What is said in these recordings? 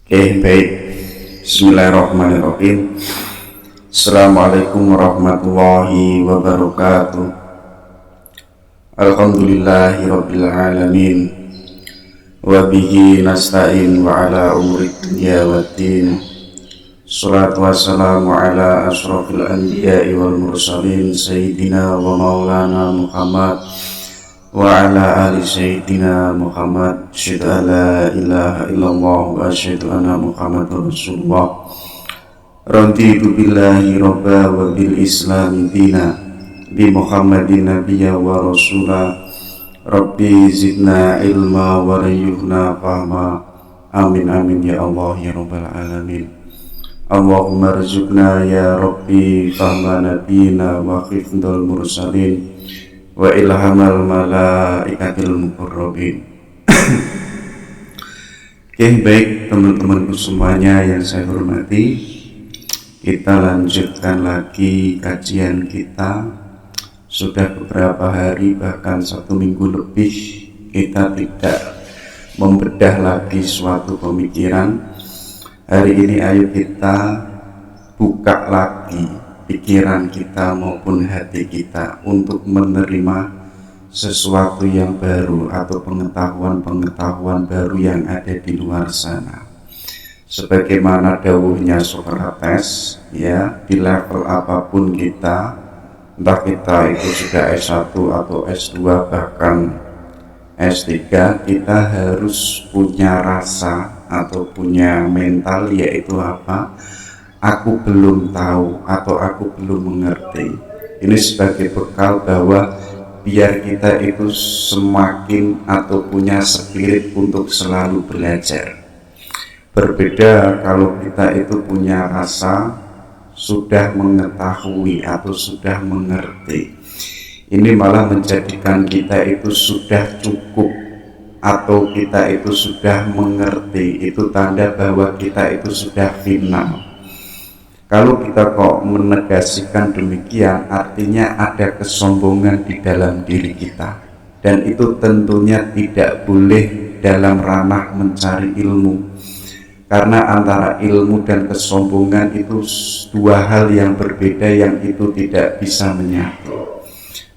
Oke, baik. Bismillahirrahmanirrahim. Assalamualaikum warahmatullahi wabarakatuh. Alhamdulillahi rabbil alamin. Wa bihi nasta'in wa ala umuri dunya waddin. Salatu wassalamu ala ashrafil anbiya'i wal mursalin sayyidina wa maulana Muhammad wa ala ali sayyidina Muhammad. Asyhadu an la ilaha illallah wa asyhadu anna Muhammadar Rasulullah. Raditu billahi rabba wa bil islami dina, bi Muhammadin nabiyya wa rasula. Rabbi zidna ilma wa rayyuhna fahma. Amin amin ya Allah ya rabbal alamin. Allahumma rzuqna ya Rabbi fahma nabiyina wa hifdzal mursalin wa ilhamal malaikatil muqarrabin. Oke, baik teman-temanku semuanya yang saya hormati, kita lanjutkan lagi kajian kita. Sudah beberapa hari, bahkan 1 minggu lebih, kita tidak membedah lagi suatu pemikiran. Hari ini ayo kita buka lagi pikiran kita maupun hati kita untuk menerima sesuatu yang baru atau pengetahuan-pengetahuan baru yang ada di luar sana. Sebagaimana dawuhnya Sokrates, ya, di level apapun kita, entah kita itu sudah S1 atau S2 bahkan S3, kita harus punya rasa atau punya mental, yaitu apa? Aku belum tahu atau aku belum mengerti. Ini sebagai bekal bahwa biar kita itu semakin atau punya spirit untuk selalu belajar. Berbeda kalau kita itu punya rasa sudah mengetahui atau sudah mengerti. Ini malah menjadikan kita itu sudah cukup atau kita itu sudah mengerti. Itu tanda bahwa kita itu sudah final. Kalau kita kok menegasikan demikian, artinya ada kesombongan di dalam diri kita, dan itu tentunya tidak boleh dalam ranah mencari ilmu, karena antara ilmu dan kesombongan itu dua hal yang berbeda, yang itu tidak bisa menyatu.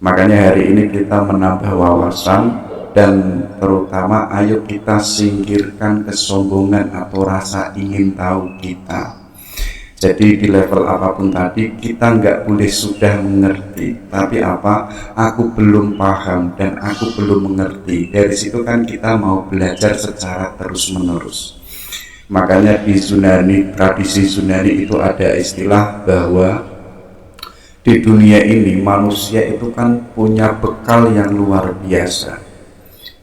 Makanya hari ini kita menambah wawasan, dan terutama ayo kita singkirkan kesombongan atau rasa ingin tahu kita. Jadi di level apapun tadi, kita nggak boleh sudah mengerti, tapi apa? Aku belum paham dan aku belum mengerti. Dari situ kan kita mau belajar secara terus menerus. Makanya di Yunani, tradisi Yunani itu ada istilah bahwa di dunia ini manusia itu kan punya bekal yang luar biasa.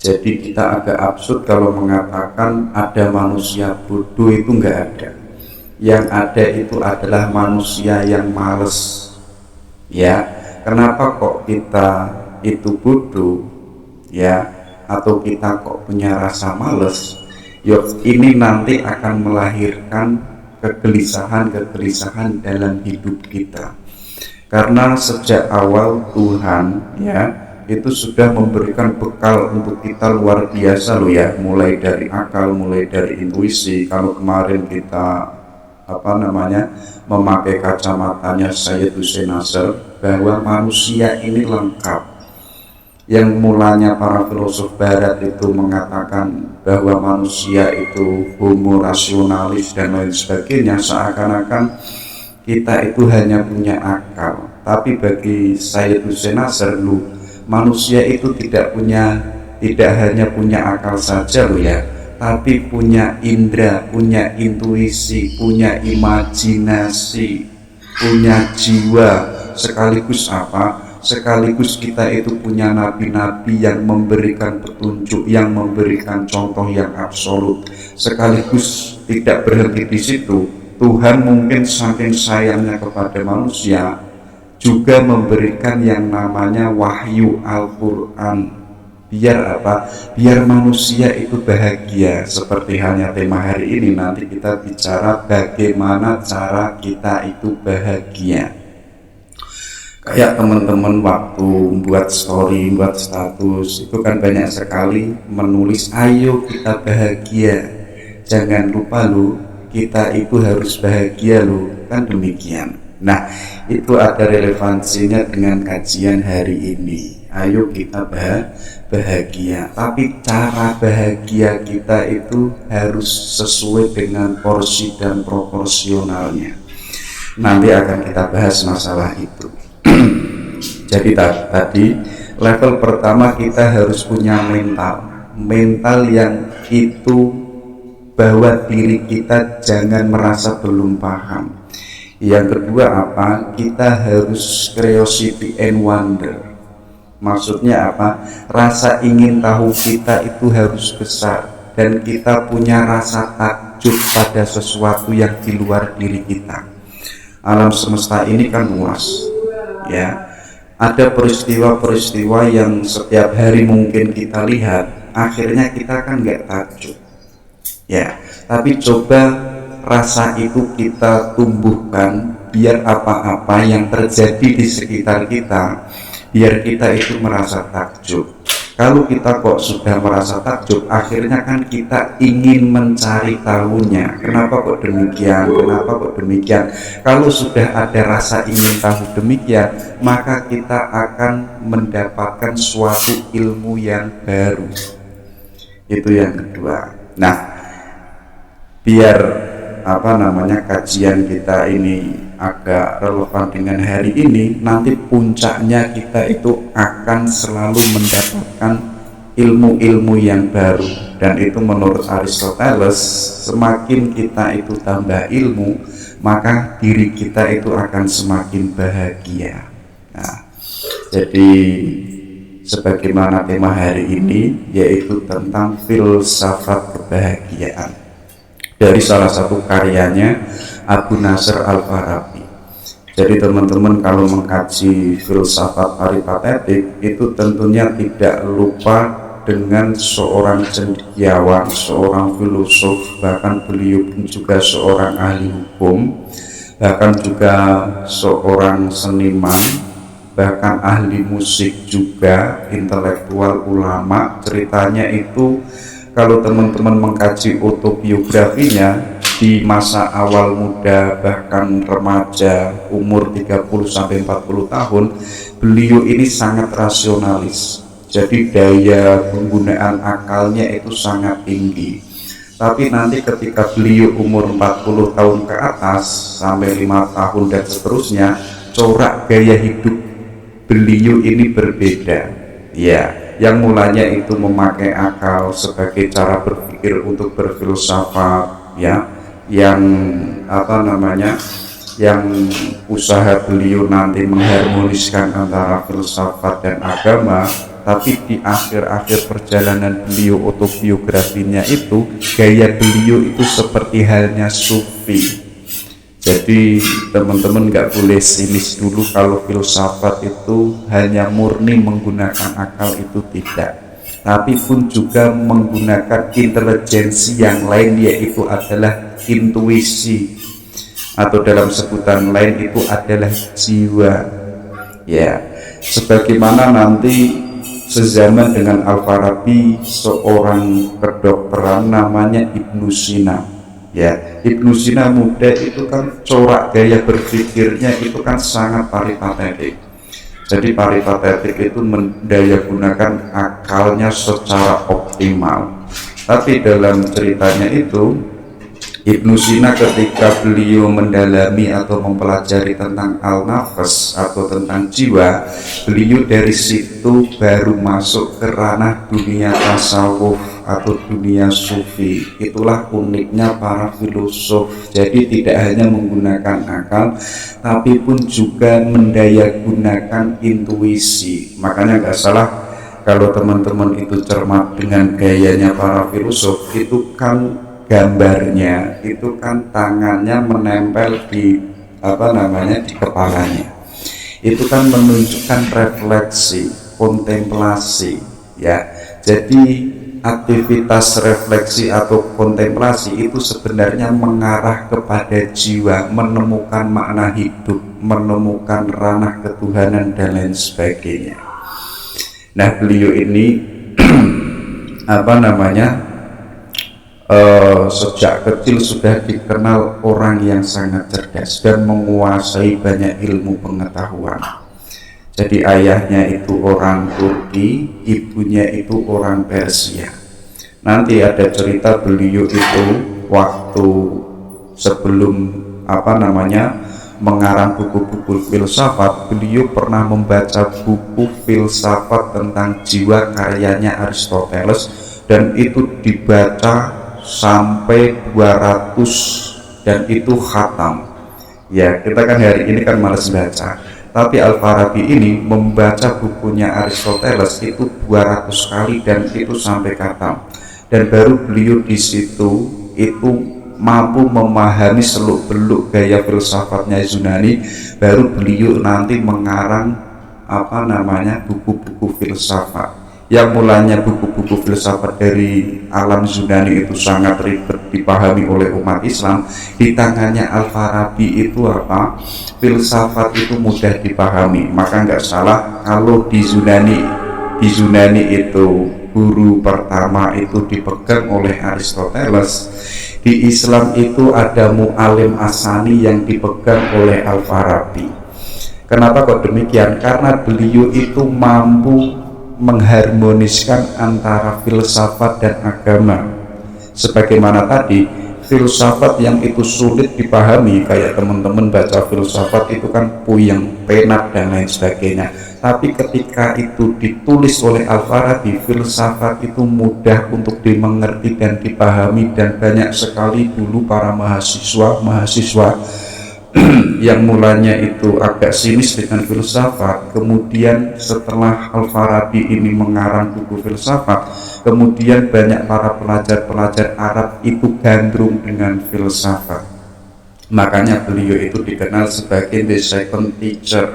Jadi kita agak absurd kalau mengatakan ada manusia bodoh, itu nggak ada. Yang ada itu adalah manusia yang males. Ya, kenapa kok kita itu bodoh? Ya, atau kita kok punya rasa males? Yuk, ini nanti akan melahirkan kegelisahan-kegelisahan dalam hidup kita. Karena sejak awal Tuhan, ya, itu sudah memberikan bekal untuk kita luar biasa loh ya. Mulai dari akal, mulai dari intuisi. Kalau kemarin kita memakai kacamatanya Sayyid Hussein Nasr, bahwa manusia ini lengkap. Yang mulanya para filosof barat itu mengatakan bahwa manusia itu homo rasionalis dan lain sebagainya, seakan-akan kita itu hanya punya akal. Tapi bagi Sayyid Hussein Nasr, manusia itu tidak hanya punya akal saja loh ya, tapi punya indera, punya intuisi, punya imajinasi, punya jiwa, sekaligus apa? Sekaligus kita itu punya nabi-nabi yang memberikan petunjuk, yang memberikan contoh yang absolut. Sekaligus tidak berhenti di situ, Tuhan mungkin saking sayangnya kepada manusia juga memberikan yang namanya wahyu Al-Quran. Biar apa? Biar manusia itu bahagia. Seperti halnya tema hari ini, nanti kita bicara bagaimana cara kita itu bahagia. Kayak teman-teman waktu buat story, buat status, itu kan banyak sekali menulis ayo kita bahagia. jangan lupa lo, kita itu harus bahagia lo, kan demikian. Nah, itu ada relevansinya dengan kajian hari ini. Ayo kita bahagia, tapi cara bahagia kita itu harus sesuai dengan porsi dan proporsionalnya. Nanti akan kita bahas masalah itu. Jadi tadi level pertama kita harus punya mental yang itu bahwa diri kita jangan merasa belum paham. Yang kedua apa? Kita harus curiosity and wonder. Maksudnya apa? Rasa ingin tahu kita itu harus besar, dan kita punya rasa takjub pada sesuatu yang di luar diri kita. Alam semesta ini kan luas, ya. Ada peristiwa-peristiwa yang setiap hari mungkin kita lihat, akhirnya kita kan nggak takjub, ya. Tapi coba rasa itu kita tumbuhkan, biar apa-apa yang terjadi di sekitar kita, biar kita itu merasa takjub. Kalau kita kok sudah merasa takjub, akhirnya kan kita ingin mencari tahunya. Kenapa kok demikian? Kenapa kok demikian? Kalau sudah ada rasa ingin tahu demikian, maka kita akan mendapatkan suatu ilmu yang baru. Itu yang kedua. Nah, biar kajian kita ini agak relevan dengan hari ini, nanti puncaknya kita itu akan selalu mendapatkan ilmu-ilmu yang baru. Dan itu menurut Aristoteles, semakin kita itu tambah ilmu, maka diri kita itu akan semakin bahagia. Nah, jadi sebagaimana tema hari ini, yaitu tentang filsafat kebahagiaan, dari salah satu karyanya Abu Nasr Al-Farabi. Jadi teman-teman kalau mengkaji filsafat peripatetik itu tentunya tidak lupa dengan seorang cendekiawan, seorang filosof, bahkan beliau pun juga seorang ahli hukum, bahkan juga seorang seniman, bahkan ahli musik juga, intelektual, ulama. Ceritanya itu kalau teman-teman mengkaji autobiografinya di masa awal muda bahkan remaja umur 30-40 tahun, beliau ini sangat rasionalis. Jadi daya penggunaan akalnya itu sangat tinggi. Tapi nanti ketika beliau umur 40 tahun ke atas sampai 5 tahun dan seterusnya, corak gaya hidup beliau ini berbeda. Ya, yang mulanya itu memakai akal sebagai cara berpikir untuk berfilsafat, ya, yang yang usaha beliau nanti mengharmoniskan antara filsafat dan agama. Tapi di akhir-akhir perjalanan beliau autobiografinya itu, gaya beliau itu seperti halnya sufi. Jadi teman-teman nggak boleh sinis dulu kalau filsafat itu hanya murni menggunakan akal, itu tidak. Tapi pun juga menggunakan intelijensi yang lain, yaitu adalah intuisi, atau dalam sebutan lain itu adalah jiwa. Ya, sebagaimana nanti sezaman dengan Al-Farabi seorang kedokteran namanya Ibnu Sina. Ya, Ibnu Sina muda itu kan corak gaya berpikirnya itu kan sangat peripatetik. Jadi peripatetik itu mendaya gunakan akalnya secara optimal. Tapi dalam ceritanya itu, Ibnu Sina ketika beliau mendalami atau mempelajari tentang al-nafas atau tentang jiwa, beliau dari situ baru masuk ke ranah dunia tasawuf atau dunia sufi. Itulah uniknya para filosof. Jadi tidak hanya menggunakan akal, tapi pun juga mendaya gunakan intuisi. Makanya nggak salah kalau teman-teman itu cermat dengan gayanya para filosof, itu kan gambarnya itu kan tangannya menempel di di kepalanya. Itu kan menunjukkan refleksi, kontemplasi, ya. Jadi aktivitas refleksi atau kontemplasi itu sebenarnya mengarah kepada jiwa, menemukan makna hidup, menemukan ranah ketuhanan dan lain sebagainya. Nah, beliau ini sejak kecil sudah dikenal orang yang sangat cerdas dan menguasai banyak ilmu pengetahuan. Jadi ayahnya itu orang Turki, ibunya itu orang Persia. Nanti ada cerita beliau itu waktu sebelum mengarang buku-buku filsafat, beliau pernah membaca buku filsafat tentang jiwa karyanya Aristoteles, dan itu dibaca sampai 200 dan itu khatam. Ya, kita kan hari ini kan males baca, tapi Al-Farabi ini membaca bukunya Aristoteles itu 200 kali dan itu sampai khatam. Dan baru beliau di situ itu mampu memahami seluk-beluk gaya filsafatnya Yunani, baru beliau nanti mengarang buku-buku filsafat. Yang mulanya buku-buku filsafat dari alam Yunani itu sangat ribet dipahami oleh umat Islam, di tangannya Al-Farabi itu filsafat itu mudah dipahami. Maka nggak salah kalau di Yunani itu guru pertama itu dipegang oleh Aristoteles, di Islam itu ada Mu'alim Asani yang dipegang oleh Al-Farabi. Kenapa kok demikian? Karena beliau itu mampu mengharmoniskan antara filsafat dan agama. Sebagaimana tadi, filsafat yang itu sulit dipahami, kayak teman-teman baca filsafat itu kan puyeng, penat dan lain sebagainya. Tapi ketika itu ditulis oleh Al-Farabi, filsafat itu mudah untuk dimengerti dan dipahami, dan banyak sekali dulu para mahasiswa yang mulanya itu agak sinis dengan filsafat, kemudian setelah Al-Farabi ini mengarang buku filsafat, kemudian banyak para pelajar-pelajar Arab itu gandrung dengan filsafat. Makanya beliau itu dikenal sebagai the second teacher,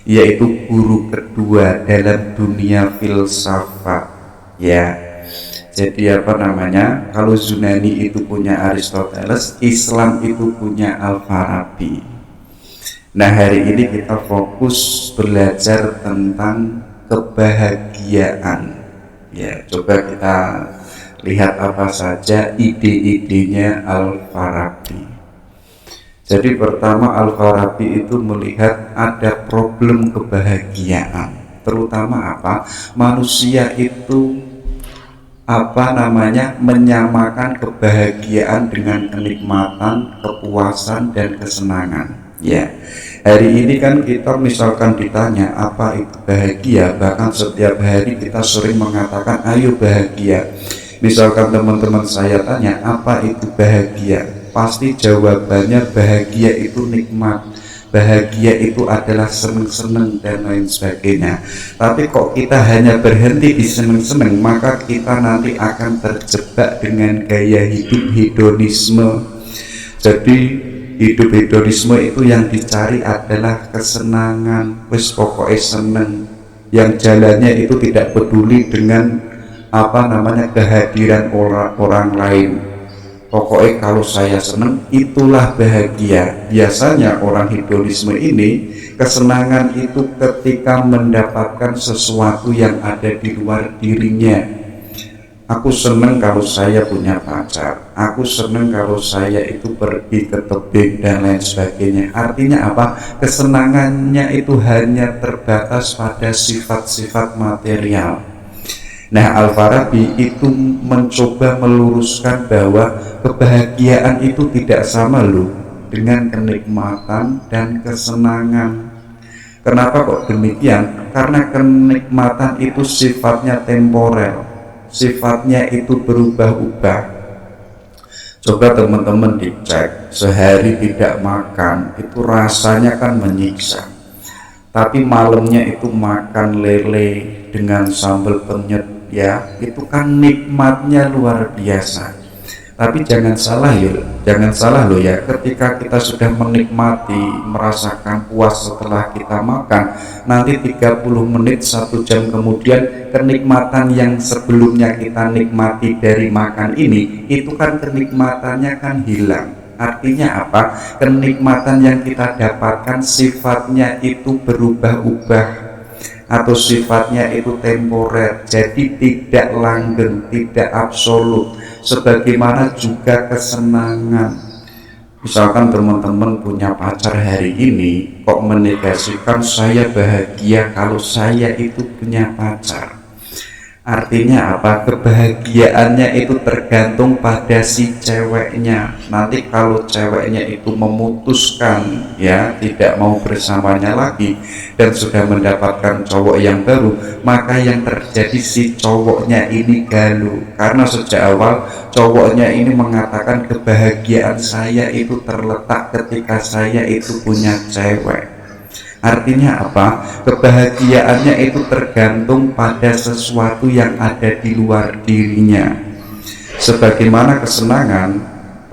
yaitu guru kedua dalam dunia filsafat. Ya, jadi kalau Yunani itu punya Aristoteles, Islam itu punya Al-Farabi. Nah, hari ini kita fokus belajar tentang kebahagiaan. Ya, coba kita lihat apa saja ide-idenya Al-Farabi. Jadi pertama, Al-Farabi itu melihat ada problem kebahagiaan, terutama manusia itu menyamakan kebahagiaan dengan kenikmatan, kepuasan, dan kesenangan. Ya, hari ini kan kita misalkan ditanya apa itu bahagia, bahkan setiap hari kita sering mengatakan ayo bahagia. Misalkan teman-teman saya tanya apa itu bahagia, pasti jawabannya bahagia itu nikmat, bahagia itu adalah seneng-seneng dan lain sebagainya. Tapi kok kita hanya berhenti di seneng-seneng, maka kita nanti akan terjebak dengan gaya hidup hedonisme. Jadi hidup hedonisme itu yang dicari adalah kesenangan, wis pokoknya seneng, yang jalannya itu tidak peduli dengan kehadiran orang lain. Pokoknya kalau saya senang, itulah bahagia. Biasanya orang hedonisme ini, kesenangan itu ketika mendapatkan sesuatu yang ada di luar dirinya. Aku senang kalau saya punya pacar, aku senang kalau saya itu pergi ke tebing dan lain sebagainya. Artinya kesenangannya itu hanya terbatas pada sifat-sifat material. Nah, Al-Farabi itu mencoba meluruskan bahwa kebahagiaan itu tidak sama dengan kenikmatan dan kesenangan. Kenapa kok demikian? Karena kenikmatan itu sifatnya temporer, sifatnya itu berubah-ubah. Coba teman-teman dicek, sehari tidak makan itu rasanya kan menyiksa. Tapi malamnya itu makan lele dengan sambal penyet, ya itu kan nikmatnya luar biasa. Tapi jangan salah loh ya, ketika kita sudah menikmati, merasakan puas setelah kita makan, nanti 30 menit 1 jam kemudian kenikmatan yang sebelumnya kita nikmati dari makan ini, itu kan kenikmatannya kan hilang. Artinya kenikmatan yang kita dapatkan sifatnya itu berubah-ubah atau sifatnya itu temporer, jadi tidak langgeng, tidak absolut. sebagaimana juga kesenangan. Misalkan teman-teman punya pacar hari ini, kok menegasikan saya bahagia kalau saya itu punya pacar. Artinya apa? Kebahagiaannya itu tergantung pada si ceweknya. Nanti kalau ceweknya itu memutuskan ya tidak mau bersamanya lagi dan sudah mendapatkan cowok yang baru, maka yang terjadi si cowoknya ini galau. Karena sejak awal cowoknya ini mengatakan kebahagiaan saya itu terletak ketika saya itu punya cewek. Artinya apa? Kebahagiaannya itu tergantung pada sesuatu yang ada di luar dirinya. Sebagaimana kesenangan,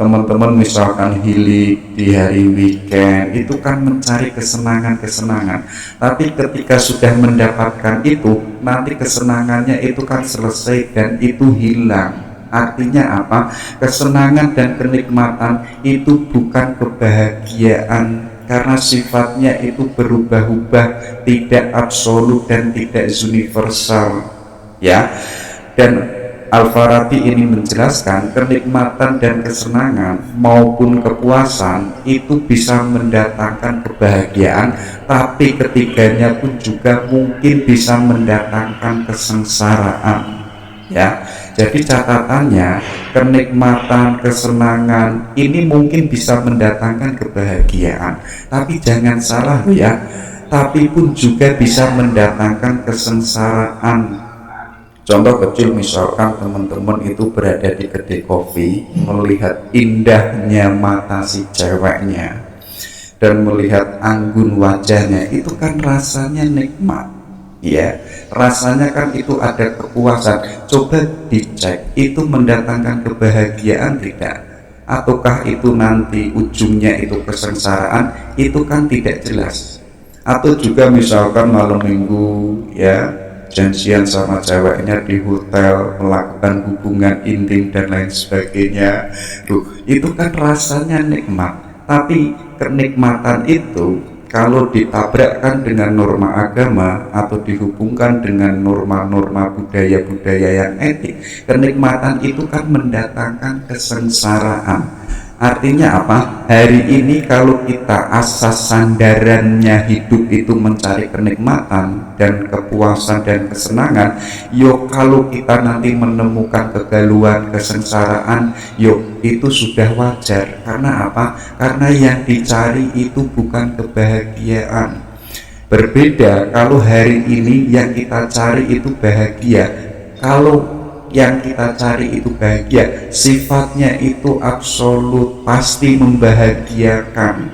teman-teman misalkan healing di hari weekend, itu kan mencari kesenangan-kesenangan. Tapi ketika sudah mendapatkan itu, nanti kesenangannya itu kan selesai dan itu hilang. Artinya apa? Kesenangan dan kenikmatan itu bukan kebahagiaan, karena sifatnya itu berubah-ubah, tidak absolut dan tidak universal ya. Dan Al-Farabi ini menjelaskan kenikmatan dan kesenangan maupun kepuasan itu bisa mendatangkan kebahagiaan, tapi ketiganya pun juga mungkin bisa mendatangkan kesengsaraan ya. Jadi catatannya, kenikmatan, kesenangan ini mungkin bisa mendatangkan kebahagiaan, tapi jangan salah ya, tapi pun juga bisa mendatangkan kesengsaraan. Contoh kecil, misalkan teman-teman itu berada di kedai kopi, melihat indahnya mata si ceweknya dan melihat anggun wajahnya, itu kan rasanya nikmat ya, rasanya kan itu ada kepuasan. Coba dicek, itu mendatangkan kebahagiaan tidak, ataukah itu nanti ujungnya itu kesengsaraan, itu kan tidak jelas. Atau juga misalkan malam minggu ya, janjian sama ceweknya di hotel, melakukan hubungan intim dan lain sebagainya. Itu kan rasanya nikmat, tapi kenikmatan itu kalau ditabrakkan dengan norma agama atau dihubungkan dengan norma-norma budaya-budaya yang etik, kenikmatan itu kan mendatangkan kesengsaraan. Artinya apa? Hari ini kalau kita asas sandarannya hidup itu mencari kenikmatan dan kepuasan dan kesenangan, yuk kalau kita nanti menemukan kegalauan, kesengsaraan, yuk itu sudah wajar. Karena apa? Karena yang dicari itu bukan kebahagiaan. Berbeda kalau hari ini yang kita cari itu bahagia. Kalau yang kita cari itu bahagia, sifatnya itu absolut, pasti membahagiakan.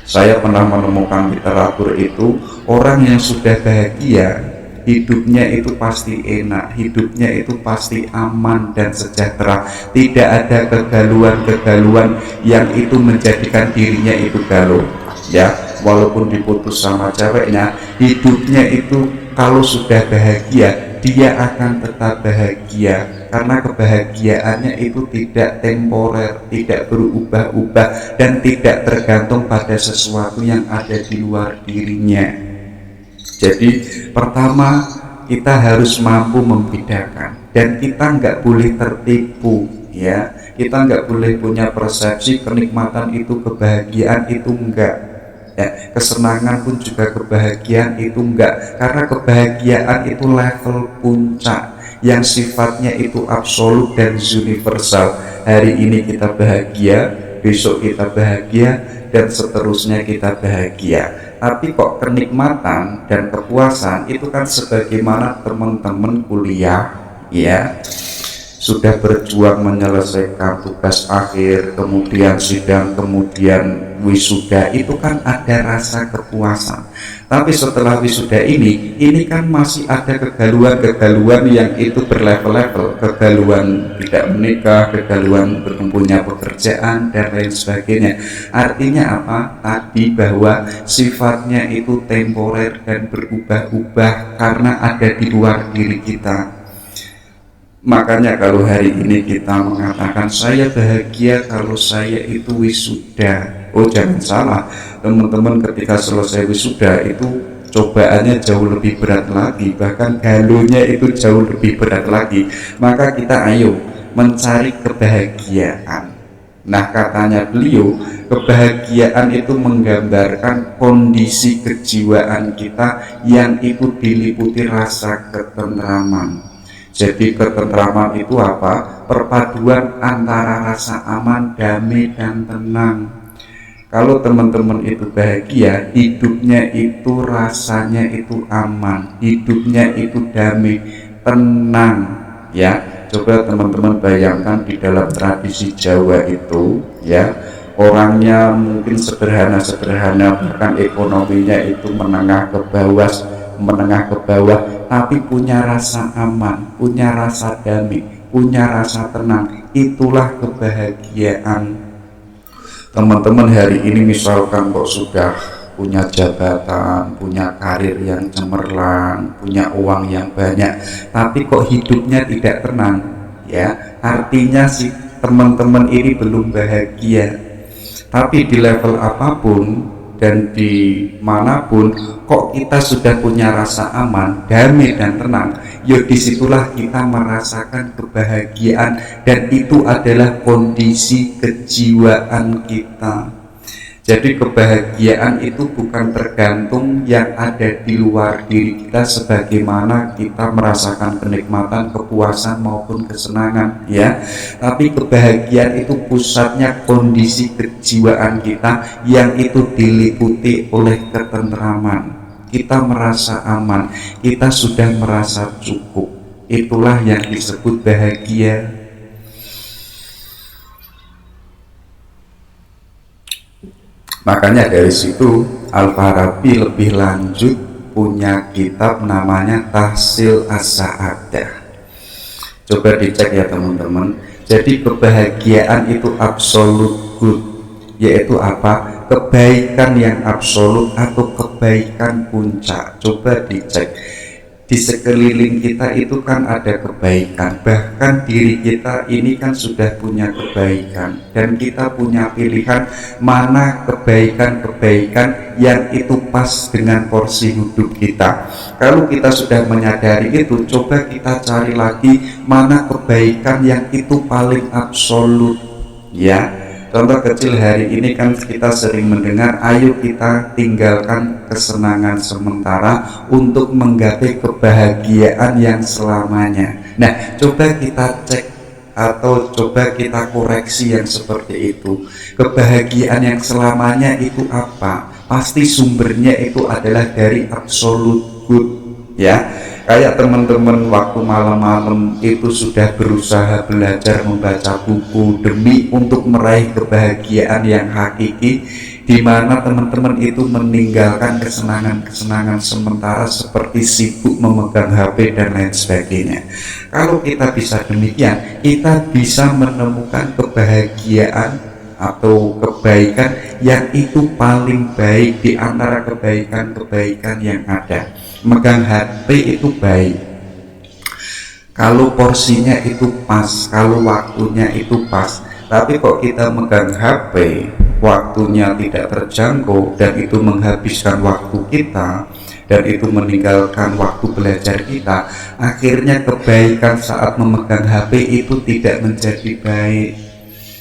Saya pernah menemukan literatur itu, orang yang sudah bahagia, hidupnya itu pasti enak, hidupnya itu pasti aman dan sejahtera, tidak ada kegalauan-kegalauan yang itu menjadikan dirinya itu galau ya. Walaupun diputus sama ceweknya, hidupnya itu kalau sudah bahagia, dia akan tetap bahagia, karena kebahagiaannya itu tidak temporer, tidak berubah-ubah, dan tidak tergantung pada sesuatu yang ada di luar dirinya. Jadi pertama, kita harus mampu membedakan, dan kita nggak boleh tertipu ya. Kita nggak boleh punya persepsi kenikmatan itu kebahagiaan, itu enggak ya. Kesenangan pun juga kebahagiaan itu enggak, karena kebahagiaan itu level puncak yang sifatnya itu absolut dan universal. Hari ini kita bahagia, besok kita bahagia, dan seterusnya kita bahagia. Tapi kok kenikmatan dan kepuasan itu kan sebagaimana teman-teman kuliah ya, sudah berjuang menyelesaikan tugas akhir, kemudian sidang, kemudian wisuda, itu kan ada rasa kepuasan. Tapi setelah wisuda ini kan masih ada kegalauan-kegalauan yang itu berlevel-level, kegalauan tidak menikah, kegalauan belum punya pekerjaan dan lain sebagainya. Artinya apa? Tadi bahwa sifatnya itu temporer dan berubah-ubah karena ada di luar diri kita. Makanya kalau hari ini kita mengatakan saya bahagia kalau saya itu wisuda, oh jangan salah teman-teman, ketika selesai wisuda itu cobaannya jauh lebih berat lagi, bahkan galaunya itu jauh lebih berat lagi. Maka kita ayo mencari kebahagiaan. Nah, katanya beliau, kebahagiaan itu menggambarkan kondisi kejiwaan kita yang itu diliputi rasa ketentraman. Jadi ketentraman itu apa? Perpaduan antara rasa aman, damai, dan tenang. Kalau teman-teman itu bahagia, hidupnya itu rasanya itu aman, hidupnya itu damai, tenang, ya. Coba teman-teman bayangkan di dalam tradisi Jawa itu, ya, orangnya mungkin sederhana-sederhana, bahkan ekonominya itu menengah ke bawah, tapi punya rasa aman, punya rasa damai, punya rasa tenang. Itulah kebahagiaan. Teman-teman hari ini misalkan kok sudah punya jabatan, punya karir yang cemerlang, punya uang yang banyak, tapi kok hidupnya tidak tenang, ya, artinya si teman-teman ini belum bahagia. Tapi di level apapun dan di manapun, kok kita sudah punya rasa aman, damai, dan tenang, ya disitulah kita merasakan kebahagiaan, dan itu adalah kondisi kejiwaan kita. Jadi kebahagiaan itu bukan tergantung yang ada di luar diri kita, sebagaimana kita merasakan kenikmatan, kepuasan maupun kesenangan, ya. Tapi kebahagiaan itu pusatnya kondisi kejiwaan kita yang itu diliputi oleh ketentraman. Kita merasa aman, kita sudah merasa cukup. Itulah yang disebut bahagia. Makanya dari situ Al-Farabi lebih lanjut punya kitab namanya Tahsil As-Sa'adah. Coba dicek ya teman-teman. Jadi kebahagiaan itu absolute good, yaitu apa? Kebaikan yang absolut atau kebaikan puncak. Coba dicek. Di sekeliling kita itu kan ada kebaikan, bahkan diri kita ini kan sudah punya kebaikan, dan kita punya pilihan mana kebaikan-kebaikan yang itu pas dengan porsi hidup kita. Kalau kita sudah menyadari itu, coba kita cari lagi mana kebaikan yang itu paling absolut, ya. Contoh kecil hari ini kan kita sering mendengar, ayo kita tinggalkan kesenangan sementara untuk menggapai kebahagiaan yang selamanya. Nah, coba kita cek atau coba kita koreksi yang seperti itu. Kebahagiaan yang selamanya itu apa? Pasti sumbernya itu adalah dari absolute good, ya. Kayak teman-teman waktu malam-malam itu sudah berusaha belajar membaca buku demi untuk meraih kebahagiaan yang hakiki, di mana teman-teman itu meninggalkan kesenangan-kesenangan sementara seperti sibuk memegang HP dan lain sebagainya. Kalau kita bisa demikian, kita bisa menemukan kebahagiaan atau kebaikan yang itu paling baik di antara kebaikan-kebaikan yang ada. Megang HP itu baik kalau porsinya itu pas, kalau waktunya itu pas. Tapi kok kita megang HP, waktunya tidak terjangkau, dan itu menghabiskan waktu kita, dan itu meninggalkan waktu belajar kita, akhirnya kebaikan saat memegang HP itu tidak menjadi baik.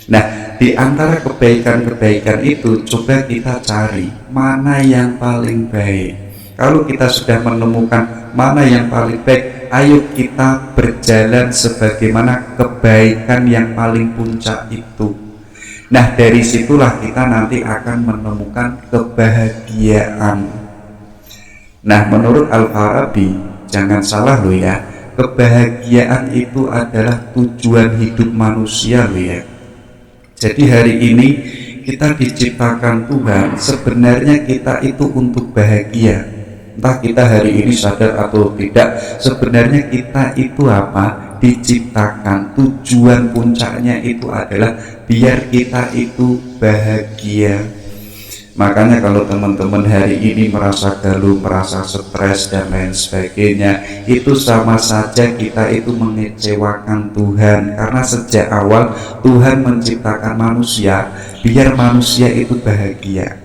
Nah, di antara kebaikan-kebaikan itu, coba kita cari mana yang paling baik. Kalau kita sudah menemukan mana yang paling baik, ayo kita berjalan sebagaimana kebaikan yang paling puncak itu. Nah, dari situlah kita nanti akan menemukan kebahagiaan. Nah, menurut Al-Farabi, jangan salah loh ya, kebahagiaan itu adalah tujuan hidup manusia loh ya. Jadi hari ini kita diciptakan Tuhan, sebenarnya kita itu untuk bahagia. Entah kita hari ini sadar atau tidak, sebenarnya kita itu apa? Diciptakan, tujuan puncaknya itu adalah biar kita itu bahagia. Makanya kalau teman-teman hari ini merasa galau, merasa stres dan lain sebagainya, itu sama saja kita itu mengecewakan Tuhan. Karena sejak awal Tuhan menciptakan manusia biar manusia itu bahagia.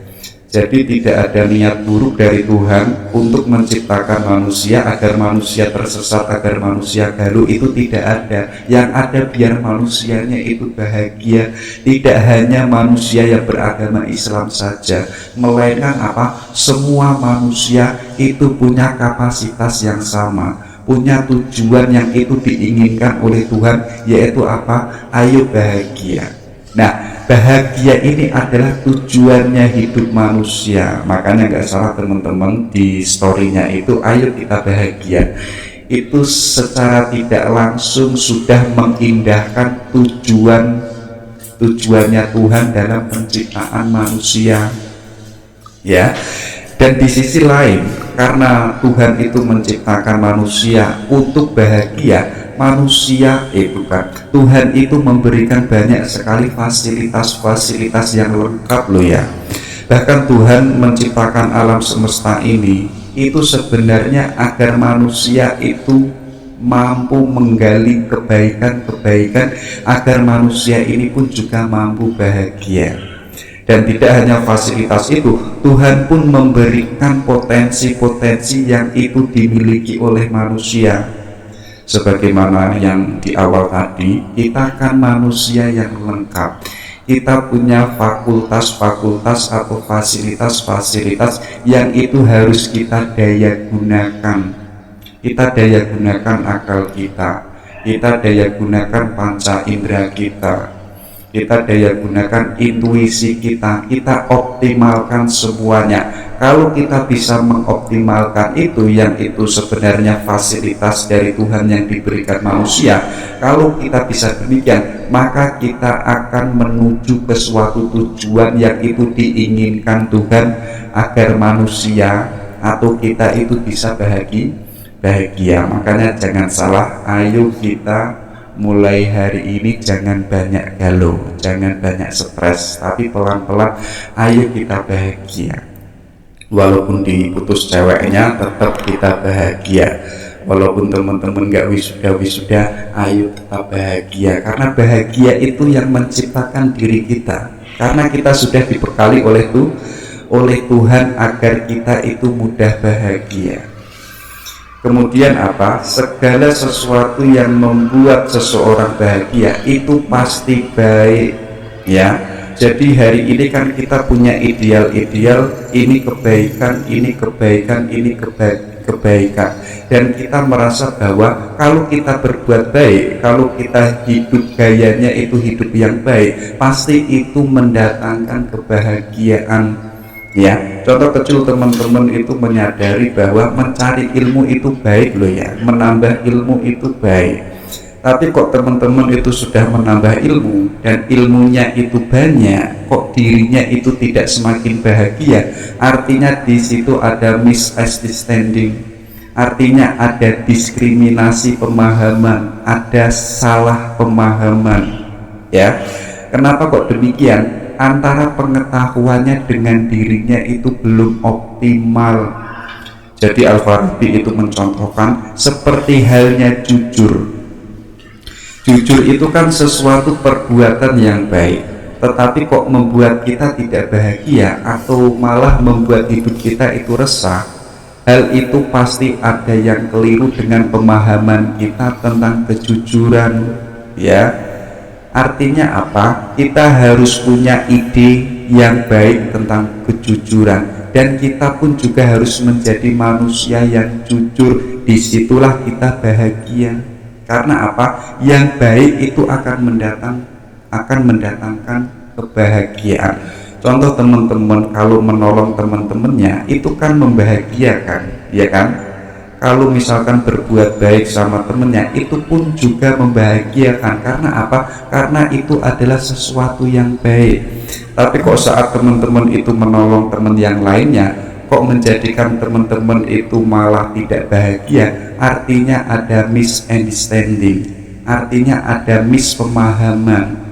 Jadi tidak ada niat buruk dari Tuhan untuk menciptakan manusia agar manusia tersesat, agar manusia galuh, itu tidak ada. Yang ada biar manusianya itu bahagia. Tidak hanya manusia yang beragama Islam saja, melainkan semua manusia itu punya kapasitas yang sama, punya tujuan yang itu diinginkan oleh Tuhan, yaitu ayo bahagia. Nah, bahagia ini adalah tujuannya hidup manusia. Makanya nggak salah teman-teman, di storynya itu ayo kita bahagia, itu secara tidak langsung sudah mengindahkan tujuannya Tuhan dalam penciptaan manusia, ya. Dan di sisi lain, karena Tuhan itu menciptakan manusia untuk bahagia, Tuhan itu memberikan banyak sekali fasilitas-fasilitas yang lengkap loh ya. Bahkan Tuhan menciptakan alam semesta ini itu sebenarnya agar manusia itu mampu menggali kebaikan-kebaikan, agar manusia ini pun juga mampu bahagia. Dan tidak hanya fasilitas itu, Tuhan pun memberikan potensi-potensi yang itu dimiliki oleh manusia. Sebagaimana yang di awal tadi, kita kan manusia yang lengkap. Kita punya fakultas-fakultas atau fasilitas-fasilitas yang itu harus kita daya gunakan. Kita daya gunakan akal kita daya gunakan panca indera kita daya gunakan intuisi kita optimalkan semuanya. Kalau kita bisa mengoptimalkan itu, yang itu sebenarnya fasilitas dari Tuhan yang diberikan manusia, kalau kita bisa demikian, maka kita akan menuju ke suatu tujuan yang itu diinginkan Tuhan, agar manusia atau kita itu bisa bahagia. Makanya jangan salah, ayo kita mulai hari ini jangan banyak galau, jangan banyak stres, tapi pelan-pelan ayo kita bahagia. Walaupun diputus ceweknya, tetap kita bahagia. Walaupun teman-teman gak wisuda, ayo tetap bahagia. Karena bahagia itu yang menciptakan diri kita. Karena kita sudah dibekali oleh Tuhan agar kita itu mudah bahagia. Kemudian segala sesuatu yang membuat seseorang bahagia itu pasti baik, ya. Jadi hari ini kan kita punya ideal-ideal, ini kebaikan, ini kebaikan, ini kebaikan, dan kita merasa bahwa kalau kita berbuat baik, kalau kita hidup gayanya itu hidup yang baik, pasti itu mendatangkan kebahagiaan. Ya, contoh kecil, teman-teman itu menyadari bahwa mencari ilmu itu baik loh ya, menambah ilmu itu baik. Tapi kok teman-teman itu sudah menambah ilmu dan ilmunya itu banyak, kok dirinya itu tidak semakin bahagia? Artinya di situ ada misunderstanding, artinya ada diskriminasi pemahaman, ada salah pemahaman. Ya, kenapa kok demikian? Antara pengetahuannya dengan dirinya itu belum optimal. Jadi Al-Farabi itu mencontohkan seperti halnya jujur. Jujur itu kan sesuatu perbuatan yang baik, tetapi kok membuat kita tidak bahagia atau malah membuat hidup kita itu resah. Hal itu pasti ada yang keliru dengan pemahaman kita tentang kejujuran, ya. Artinya kita harus punya ide yang baik tentang kejujuran, dan kita pun juga harus menjadi manusia yang jujur. Disitulah kita bahagia. Karena yang baik itu akan mendatangkan kebahagiaan. Contoh, teman-teman kalau menolong teman-temannya itu kan membahagiakan, ya kan? Kalau misalkan berbuat baik sama temennya, itu pun juga membahagiakan. Karena karena itu adalah sesuatu yang baik. Tapi kok saat teman-teman itu menolong teman yang lainnya, kok menjadikan teman-teman itu malah tidak bahagia? Artinya ada misunderstanding, artinya ada mispemahaman.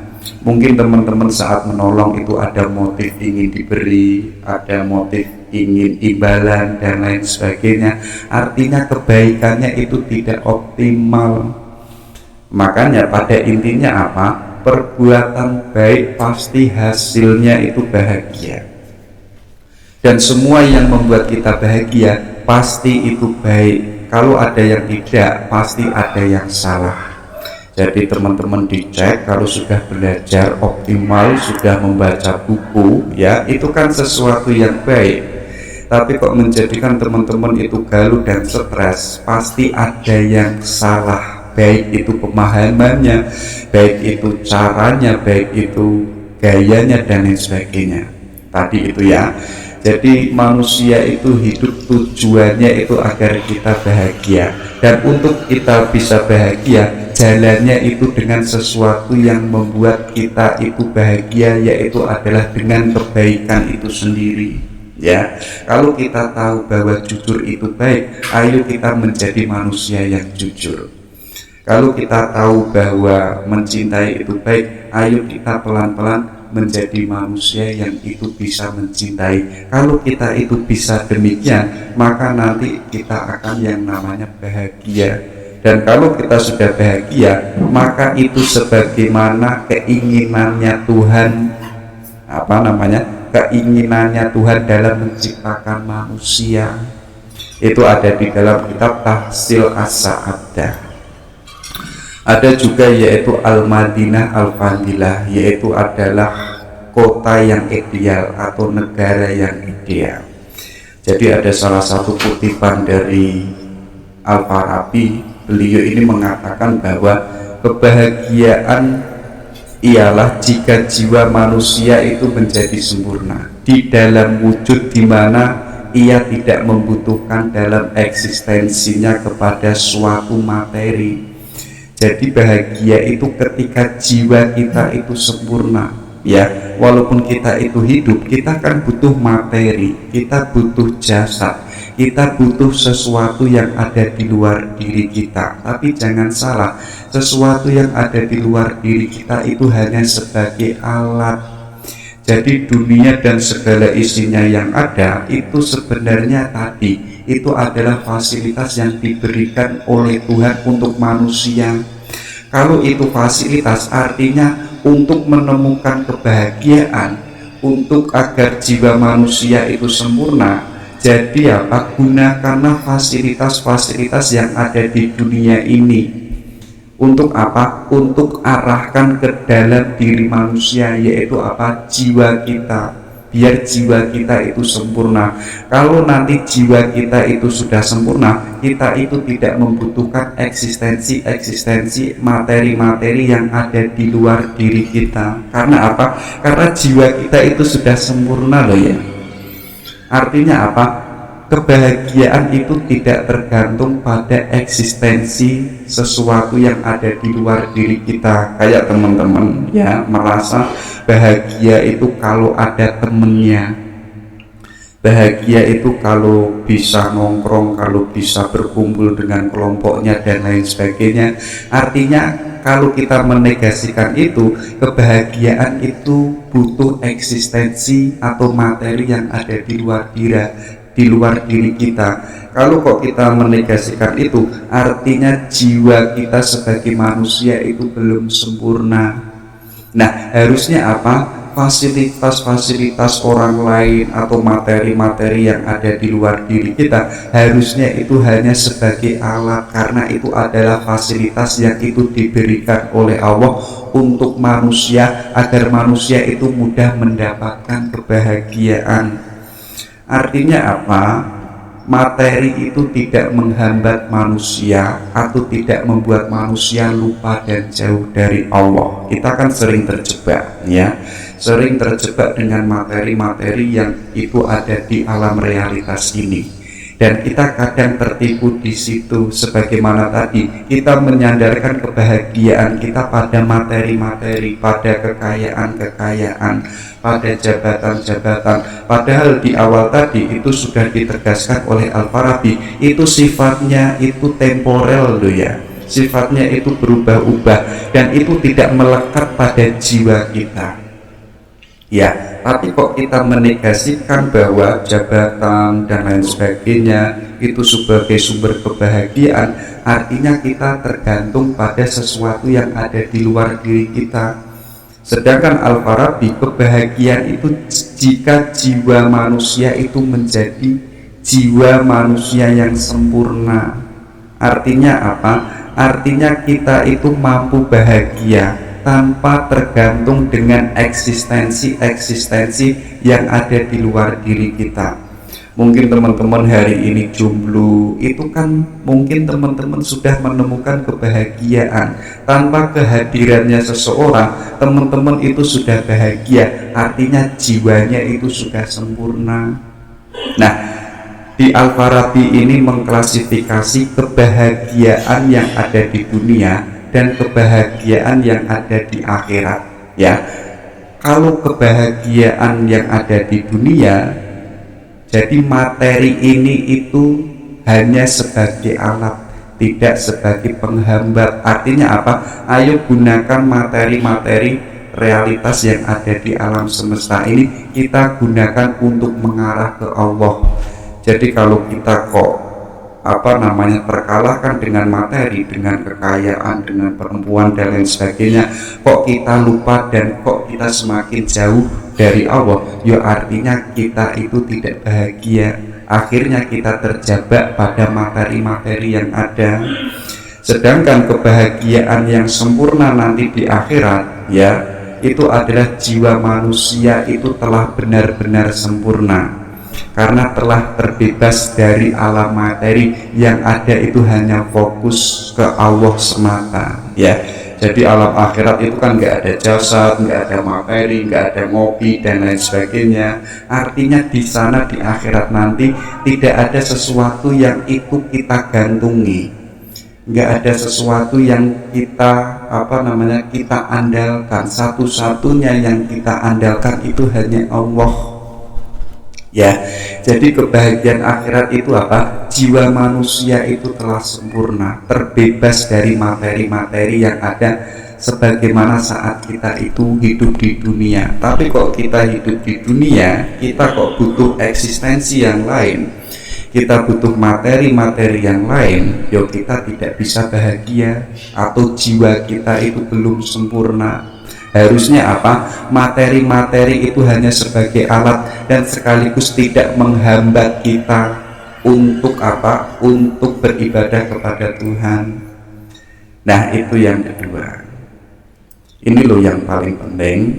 Mungkin teman-teman saat menolong itu ada motif ingin diberi, ada motif ingin imbalan dan lain sebagainya. Artinya kebaikannya itu tidak optimal. Makanya pada intinya perbuatan baik pasti hasilnya itu bahagia. Dan semua yang membuat kita bahagia pasti itu baik. Kalau ada yang tidak, pasti ada yang salah. Jadi teman-teman dicek, kalau sudah belajar optimal, sudah membaca buku, ya itu kan sesuatu yang baik. Tapi kok menjadikan teman-teman itu galau dan stres, pasti ada yang salah. Baik itu pemahamannya, baik itu caranya, baik itu gayanya dan lain sebagainya. Tadi itu ya. Jadi manusia itu hidup tujuannya itu agar kita bahagia, dan untuk kita bisa bahagia jalannya itu dengan sesuatu yang membuat kita itu bahagia, yaitu adalah dengan kebaikan itu sendiri. Ya, kalau kita tahu bahwa jujur itu baik, ayo kita menjadi manusia yang jujur. Kalau kita tahu bahwa mencintai itu baik, ayo kita pelan-pelan menjadi manusia yang itu bisa mencintai. Kalau kita itu bisa demikian, maka nanti kita akan yang namanya bahagia. Dan kalau kita sudah bahagia, maka itu sebagaimana keinginannya Tuhan, keinginannya Tuhan dalam menciptakan manusia. Itu ada di dalam kitab Tahsil As-Sa'adah. Ada juga yaitu Al-Madinah Al-Fadilah, yaitu adalah kota yang ideal atau negara yang ideal. Jadi ada salah satu kutipan dari Al-Farabi, beliau ini mengatakan bahwa kebahagiaan ialah jika jiwa manusia itu menjadi sempurna di dalam wujud di mana ia tidak membutuhkan dalam eksistensinya kepada suatu materi. Jadi bahagia itu ketika jiwa kita itu sempurna, ya. Walaupun kita itu hidup, kita kan butuh materi, kita butuh jasad, kita butuh sesuatu yang ada di luar diri kita. Tapi jangan salah, sesuatu yang ada di luar diri kita itu hanya sebagai alat. Jadi dunia dan segala isinya yang ada itu sebenarnya tadi itu adalah fasilitas yang diberikan oleh Tuhan untuk manusia. Kalau itu fasilitas, artinya untuk menemukan kebahagiaan, untuk agar jiwa manusia itu sempurna. Jadi apa? Gunakanlah fasilitas-fasilitas yang ada di dunia ini. Untuk apa? Untuk arahkan ke dalam diri manusia, yaitu apa? Jiwa kita. Biar jiwa kita itu sempurna. Kalau nanti jiwa kita itu sudah sempurna, kita itu tidak membutuhkan eksistensi materi-materi yang ada di luar diri kita. Karena apa? Karena jiwa kita itu sudah sempurna loh ya. Artinya apa? Kebahagiaan itu tidak tergantung pada eksistensi sesuatu yang ada di luar diri kita. Kayak teman-teman ya merasa bahagia itu kalau ada temennya, bahagia itu kalau bisa nongkrong, kalau bisa berkumpul dengan kelompoknya dan lain sebagainya. Artinya kalau kita menegasikan itu, kebahagiaan itu butuh eksistensi atau materi yang ada di luar diri kita. Kalau kok kita menegasikan itu, artinya jiwa kita sebagai manusia itu belum sempurna. Nah, harusnya apa? Fasilitas-fasilitas orang lain atau materi-materi yang ada di luar diri kita harusnya itu hanya sebagai alat, karena itu adalah fasilitas yang itu diberikan oleh Allah untuk manusia agar manusia itu mudah mendapatkan kebahagiaan. Artinya apa? Materi itu tidak menghambat manusia atau tidak membuat manusia lupa dan jauh dari Allah. Kita kan sering terjebak ya, sering terjebak dengan materi-materi yang itu ada di alam realitas ini. Dan kita kadang tertipu di situ, sebagaimana tadi kita menyandarkan kebahagiaan kita pada materi-materi, pada kekayaan-kekayaan, pada jabatan-jabatan. Padahal di awal tadi itu sudah ditegaskan oleh Al-Farabi, itu sifatnya itu temporel loh ya, sifatnya itu berubah-ubah dan itu tidak melekat pada jiwa kita. Ya, tapi kok kita menegasikan bahwa jabatan dan lain sebagainya itu sebagai sumber kebahagiaan, artinya kita tergantung pada sesuatu yang ada di luar diri kita. Sedangkan Al-Farabi, kebahagiaan itu jika jiwa manusia itu menjadi jiwa manusia yang sempurna. Artinya apa? Artinya kita itu mampu bahagia tanpa tergantung dengan eksistensi yang ada di luar diri kita. Mungkin teman-teman hari ini jomblo, itu kan mungkin teman-teman sudah menemukan kebahagiaan. Tanpa kehadirannya seseorang, teman-teman itu sudah bahagia, artinya jiwanya itu sudah sempurna. Nah, di Al-Farabi ini mengklasifikasi kebahagiaan yang ada di dunia dan kebahagiaan yang ada di akhirat, ya. Kalau kebahagiaan yang ada di dunia, jadi materi ini itu hanya sebagai alat, tidak sebagai penghambat. Artinya apa? Ayo gunakan materi-materi realitas yang ada di alam semesta ini, kita gunakan untuk mengarah ke Allah. Jadi kalau kita terkalahkan dengan materi, dengan kekayaan, dengan perempuan dan lain sebagainya, kok kita lupa dan kok kita semakin jauh dari Allah, ya artinya kita itu tidak bahagia. Akhirnya kita terjebak pada materi-materi yang ada. Sedangkan kebahagiaan yang sempurna nanti di akhirat, ya, itu adalah jiwa manusia itu telah benar-benar sempurna, karena telah terbebas dari alam materi. Yang ada itu hanya fokus ke Allah semata, ya. Jadi alam akhirat itu kan nggak ada jasad, nggak ada materi, nggak ada ngopi dan lain sebagainya. Artinya di sana di akhirat nanti tidak ada sesuatu yang itu kita gantungi, nggak ada sesuatu yang kita kita andalkan. Satu-satunya yang kita andalkan itu hanya Allah, ya. Jadi kebahagiaan akhirat itu apa? Jiwa manusia itu telah sempurna, terbebas dari materi-materi yang ada, sebagaimana saat kita itu hidup di dunia. Tapi kok kita hidup di dunia, kita kok butuh eksistensi yang lain, kita butuh materi-materi yang lain, yo kita tidak bisa bahagia, atau jiwa kita itu belum sempurna. Harusnya apa? Materi-materi itu hanya sebagai alat dan sekaligus tidak menghambat kita untuk apa? Untuk beribadah kepada Tuhan. Nah, itu yang kedua. Ini loh yang paling penting.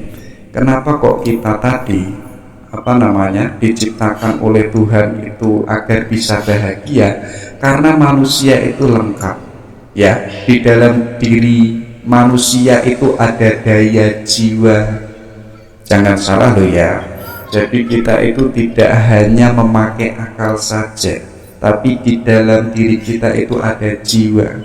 Kenapa kok kita tadi diciptakan oleh Tuhan itu agar bisa bahagia? Karena manusia itu lengkap, ya. Di dalam diri manusia itu ada daya jiwa. Jangan salah loh ya. Jadi kita itu tidak hanya memakai akal saja, tapi di dalam diri kita itu ada jiwa.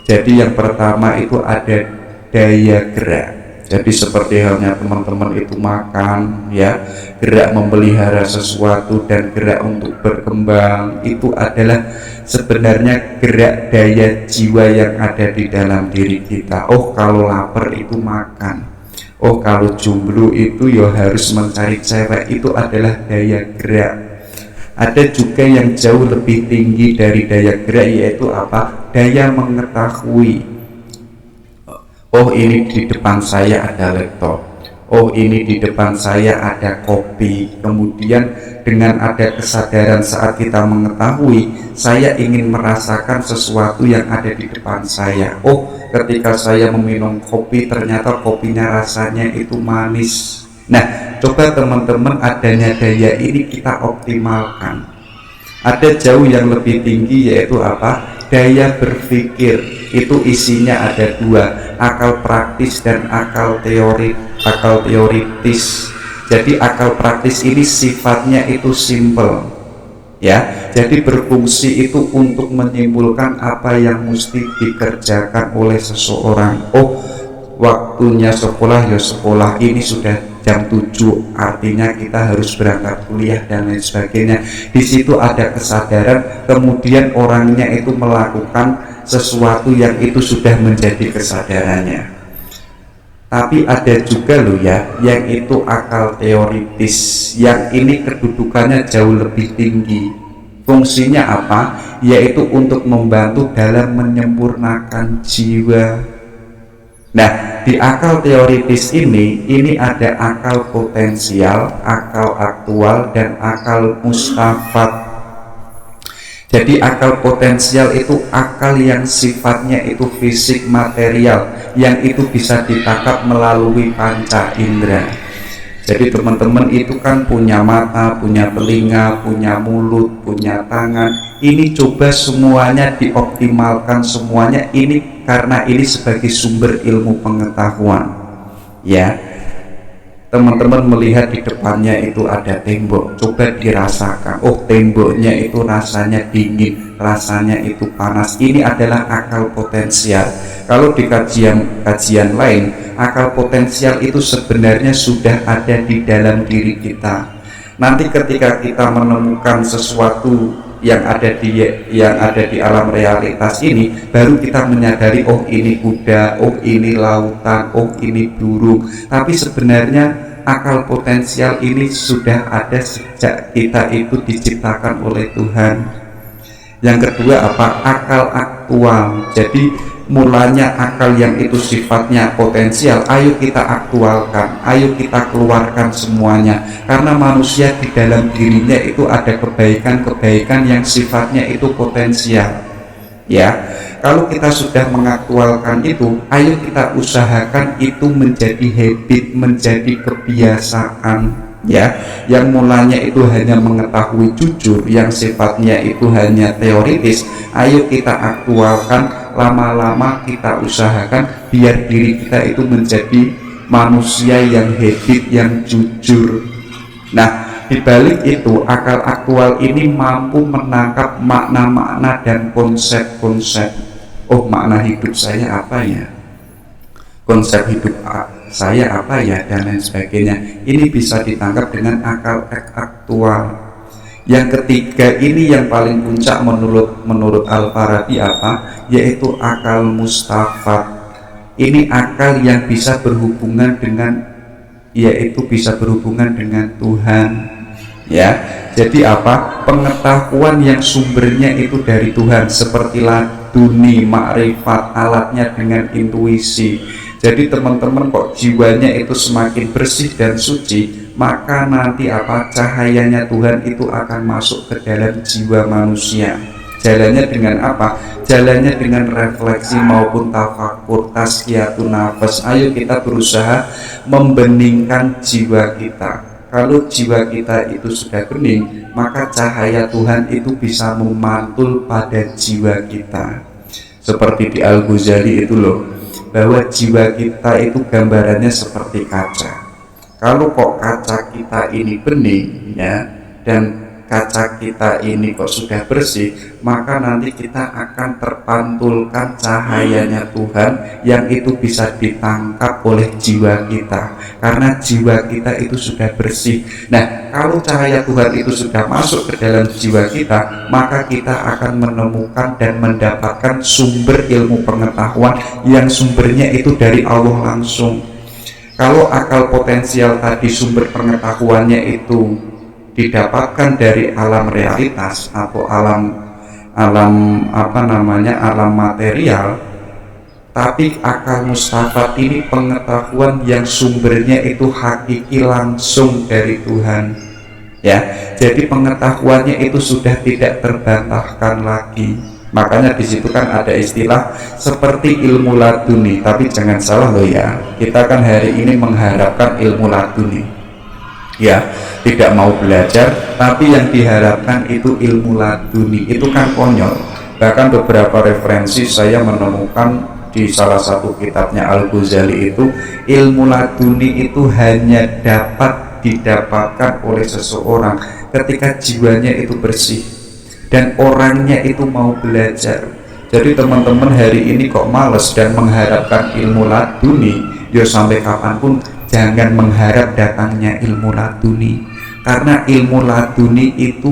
Jadi yang pertama itu ada daya gerak. Jadi seperti halnya teman-teman itu makan, ya, gerak memelihara sesuatu dan gerak untuk berkembang, itu adalah sebenarnya gerak daya jiwa yang ada di dalam diri kita. Oh, kalau lapar itu makan. Oh, kalau jomblo itu ya harus mencari cewek, itu adalah daya gerak. Ada juga yang jauh lebih tinggi dari daya gerak, yaitu apa? Daya mengetahui. Oh, ini di depan saya ada laptop. Oh, ini di depan saya ada kopi. Kemudian dengan ada kesadaran saat kita mengetahui, saya ingin merasakan sesuatu yang ada di depan saya. Oh, ketika saya meminum kopi, ternyata kopinya rasanya itu manis. Nah, coba teman-teman, adanya daya ini kita optimalkan. Ada jauh yang lebih tinggi, yaitu apa? Daya berpikir. Itu isinya ada dua, akal praktis dan akal teoritis. Jadi akal praktis ini sifatnya itu simple, ya. Jadi berfungsi itu untuk menyimpulkan apa yang mesti dikerjakan oleh seseorang. Oh, waktunya sekolah, ya sekolah, ini sudah jam 7, artinya kita harus berangkat kuliah dan lain sebagainya. Di situ ada kesadaran, kemudian orangnya itu melakukan sesuatu yang itu sudah menjadi kesadarannya. Tapi ada juga loh ya, yang itu akal teoritis, yang ini kedudukannya jauh lebih tinggi. Fungsinya apa? Yaitu untuk membantu dalam menyempurnakan jiwa. Nah, di akal teoritis ini ada akal potensial, akal aktual, dan akal mustafat. Jadi akal potensial itu akal yang sifatnya itu fisik material, yang itu bisa ditangkap melalui panca indera. Jadi teman-teman itu kan punya mata, punya telinga, punya mulut, punya tangan. Ini coba semuanya dioptimalkan semuanya ini, karena ini sebagai sumber ilmu pengetahuan. Ya, teman-teman melihat di depannya itu ada tembok, coba dirasakan. Oh, temboknya itu rasanya dingin, rasanya itu panas. Ini adalah akal potensial. Kalau di kajian lain, akal potensial itu sebenarnya sudah ada di dalam diri kita. Nanti ketika kita menemukan sesuatu yang ada di alam realitas ini, baru kita menyadari, oh ini kuda, oh ini lautan, oh ini burung. Tapi sebenarnya akal potensial ini sudah ada sejak kita itu diciptakan oleh Tuhan. Yang kedua apa? Akal aktual. Jadi mulanya akal yang itu sifatnya potensial, ayo kita aktualkan, ayo kita keluarkan semuanya, karena manusia di dalam dirinya itu ada kebaikan-kebaikan yang sifatnya itu potensial. Ya, kalau kita sudah mengaktualkan itu, ayo kita usahakan itu menjadi habit, menjadi kebiasaan. Ya, yang mulanya itu hanya mengetahui jujur, yang sifatnya itu hanya teoritis, ayo kita aktualkan, lama-lama kita usahakan biar diri kita itu menjadi manusia yang habit, yang jujur. Nah, dibalik itu akal aktual ini mampu menangkap makna-makna dan konsep-konsep. Oh, makna hidup saya apa ya? Konsep hidup saya apa ya, dan lain sebagainya. Ini bisa ditangkap dengan akal aktual. Yang ketiga ini yang paling puncak menurut Al-Farabi apa? Yaitu akal mustafat. Ini akal yang bisa berhubungan dengan, yaitu bisa berhubungan dengan Tuhan. Ya, jadi apa? Pengetahuan yang sumbernya itu dari Tuhan, seperti laduni, makrifat, alatnya dengan intuisi. Jadi teman-teman kok jiwanya itu semakin bersih dan suci, maka nanti apa? Cahayanya Tuhan itu akan masuk ke dalam jiwa manusia. Jalannya dengan apa? Jalannya dengan refleksi maupun tafakur, tazkiyatun nafas. Ayo kita berusaha membeningkan jiwa kita. Kalau jiwa kita itu sudah bening, maka cahaya Tuhan itu bisa memantul pada jiwa kita. Seperti di Al-Ghazali itu loh, bahwa jiwa kita itu gambarannya seperti kaca. Kalau kok kaca kita ini bening ya, dan kaca kita ini kok sudah bersih, maka nanti kita akan terpantulkan cahayanya Tuhan yang itu bisa ditangkap oleh jiwa kita, karena jiwa kita itu sudah bersih. Nah, kalau cahaya Tuhan itu sudah masuk ke dalam jiwa kita, maka kita akan menemukan dan mendapatkan sumber ilmu pengetahuan yang sumbernya itu dari Allah langsung. Kalau akal potensial tadi sumber pengetahuannya itu didapatkan dari alam realitas atau alam material, tapi akal mustafat ini pengetahuan yang sumbernya itu hakiki langsung dari Tuhan. Ya, jadi pengetahuannya itu sudah tidak terbantahkan lagi. Makanya di situ kan ada istilah seperti ilmu laduni, tapi jangan salah loh ya, kita kan hari ini mengharapkan ilmu laduni. Ya, tidak mau belajar, tapi yang diharapkan itu ilmu laduni. Itu kan konyol. Bahkan beberapa referensi saya menemukan di salah satu kitabnya Al-Ghazali itu, ilmu laduni itu hanya dapat didapatkan oleh seseorang ketika jiwanya itu bersih dan orangnya itu mau belajar. Jadi teman-teman hari ini kok males dan mengharapkan ilmu laduni, ya sampai kapanpun jangan mengharap datangnya ilmu laduni, karena ilmu laduni itu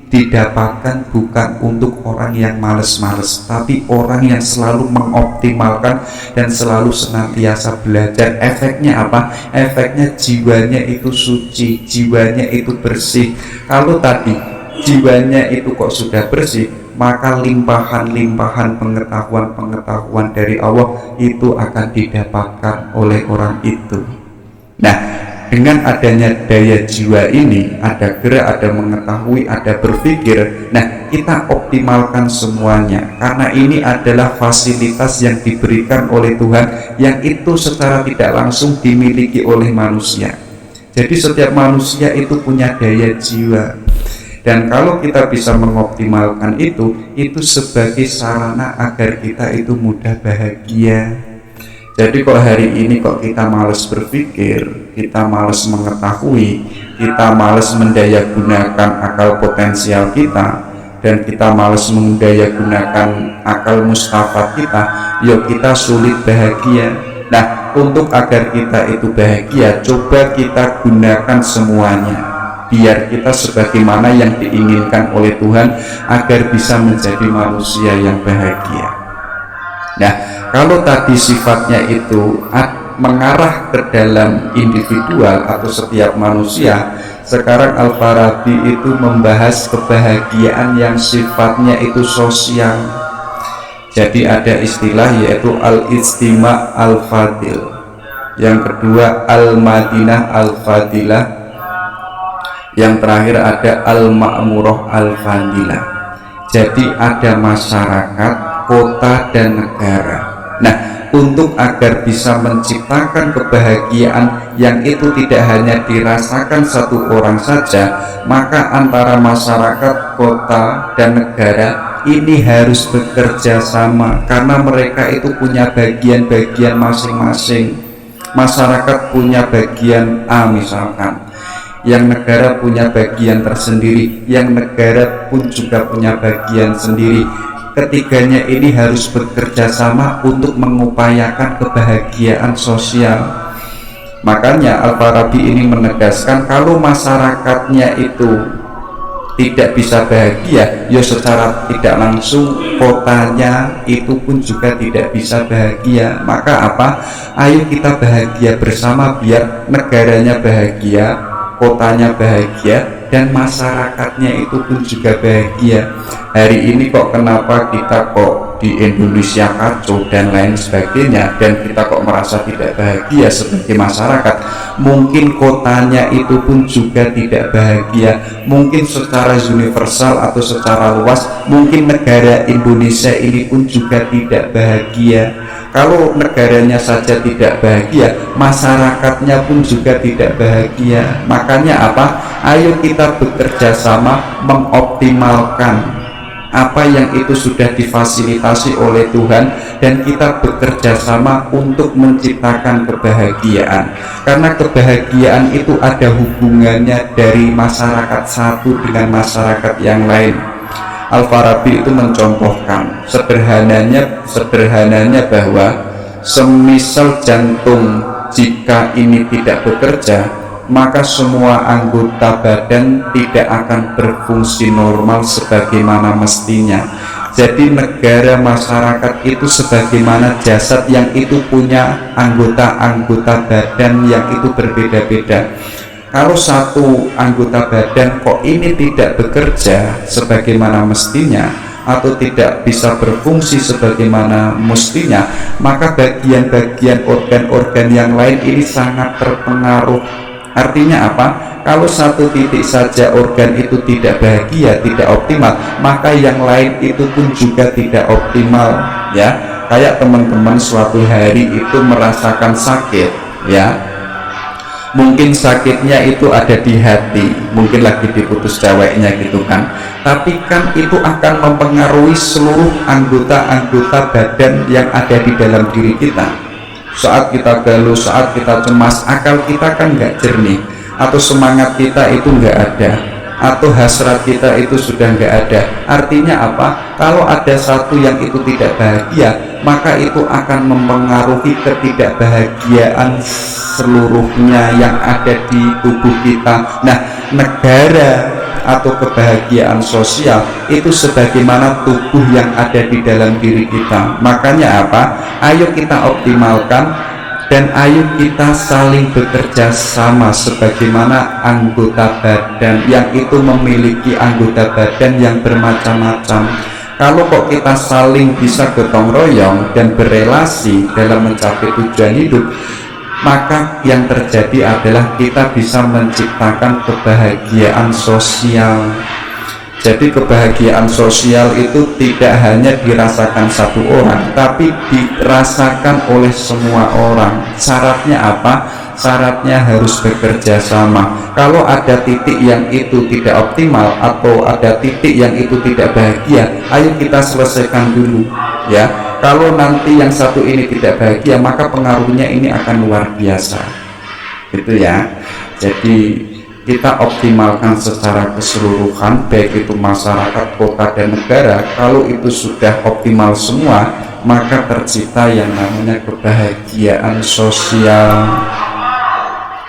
didapatkan bukan untuk orang yang males-males, tapi orang yang selalu mengoptimalkan dan selalu senantiasa belajar. Efeknya apa? Efeknya jiwanya itu suci, jiwanya itu bersih. Kalau tadi jiwanya itu kok sudah bersih, maka limpahan-limpahan pengetahuan dari Allah itu akan didapatkan oleh orang itu. Nah, dengan adanya daya jiwa ini, ada gerak, ada mengetahui, ada berpikir, nah kita optimalkan semuanya, karena ini adalah fasilitas yang diberikan oleh Tuhan, yang itu secara tidak langsung dimiliki oleh manusia. Jadi setiap manusia itu punya daya jiwa, dan kalau kita bisa mengoptimalkan itu sebagai sarana agar kita itu mudah bahagia. Jadi kok hari ini kok kita malas berpikir, kita malas mengetahui, kita malas mendayagunakan akal potensial kita, dan kita malas mendayagunakan akal mustafat kita, yuk kita sulit bahagia. Nah, untuk agar kita itu bahagia, coba kita gunakan semuanya, biar kita sebagaimana yang diinginkan oleh Tuhan, agar bisa menjadi manusia yang bahagia. Nah, kalau tadi sifatnya itu mengarah ke dalam individual atau setiap manusia, sekarang Al-Farabi itu membahas kebahagiaan yang sifatnya itu sosial. Jadi ada istilah yaitu al-istima al-fadil, yang kedua al-madinah al-fadilah, yang terakhir ada al-ma'murah al-fadilah. Jadi ada masyarakat, kota, dan negara. Nah, untuk agar bisa menciptakan kebahagiaan yang itu tidak hanya dirasakan satu orang saja, maka antara masyarakat, kota, dan negara ini harus bekerja sama, karena mereka itu punya bagian-bagian masing-masing. Masyarakat punya bagian A misalkan, yang negara punya bagian tersendiri, yang negara pun juga punya bagian sendiri. Ketiganya ini harus bekerja sama untuk mengupayakan kebahagiaan sosial. Makanya Al-Farabi ini menegaskan kalau masyarakatnya itu tidak bisa bahagia, ya secara tidak langsung kotanya itu pun juga tidak bisa bahagia. Maka apa? Ayo kita bahagia bersama biar negaranya bahagia, kotanya bahagia, dan masyarakatnya itu pun juga bahagia. Hari ini kok kenapa kita kok di Indonesia kacau dan lain sebagainya, dan kita kok merasa tidak bahagia sebagai masyarakat? Mungkin kotanya itu pun juga tidak bahagia, mungkin secara universal atau secara luas, mungkin negara Indonesia ini pun juga tidak bahagia. Kalau negaranya saja tidak bahagia, masyarakatnya pun juga tidak bahagia. Makanya apa? Ayo kita bekerja sama mengoptimalkan apa yang itu sudah difasilitasi oleh Tuhan, dan kita bekerja sama untuk menciptakan kebahagiaan. Karena kebahagiaan itu ada hubungannya dari masyarakat satu dengan masyarakat yang lain. Al-Farabi itu mencontohkan sederhananya bahwa semisal jantung jika ini tidak bekerja, maka semua anggota badan tidak akan berfungsi normal sebagaimana mestinya. Jadi negara, masyarakat itu sebagaimana jasad yang itu punya anggota-anggota badan yang itu berbeda-beda. Kalau satu anggota badan kok ini tidak bekerja sebagaimana mestinya atau tidak bisa berfungsi sebagaimana mestinya, maka bagian-bagian organ-organ yang lain ini sangat terpengaruh. Artinya apa? Kalau satu titik saja organ itu tidak bahagia, tidak optimal, maka yang lain itu pun juga tidak optimal, ya. Kayak teman-teman suatu hari itu merasakan sakit, ya. Mungkin sakitnya itu ada di hati, mungkin lagi diputus ceweknya gitu kan, tapi kan itu akan mempengaruhi seluruh anggota-anggota badan yang ada di dalam diri kita. Saat kita galau, saat kita cemas, akal kita kan nggak jernih, atau semangat kita itu nggak ada, atau hasrat kita itu sudah nggak ada. Artinya apa? Kalau ada satu yang itu tidak bahagia, maka itu akan mempengaruhi ketidakbahagiaan seluruhnya yang ada di tubuh kita. Nah, negara atau kebahagiaan sosial itu sebagaimana tubuh yang ada di dalam diri kita. Makanya apa? Ayo kita optimalkan, dan ayo kita saling bekerja sama sebagaimana anggota badan yang itu memiliki anggota badan yang bermacam-macam. Kalau kok kita saling bisa gotong royong dan berelasi dalam mencapai tujuan hidup, maka yang terjadi adalah kita bisa menciptakan kebahagiaan sosial. Jadi kebahagiaan sosial itu tidak hanya dirasakan satu orang, tapi dirasakan oleh semua orang. Syaratnya apa? Syaratnya harus bekerja sama. Kalau ada titik yang itu tidak optimal atau ada titik yang itu tidak bahagia, ayo kita selesaikan dulu ya. Kalau nanti yang satu ini tidak bahagia, maka pengaruhnya ini akan luar biasa gitu ya. Jadi kita optimalkan secara keseluruhan, baik itu masyarakat, kota, dan negara. Kalau itu sudah optimal semua, maka tercipta yang namanya kebahagiaan sosial.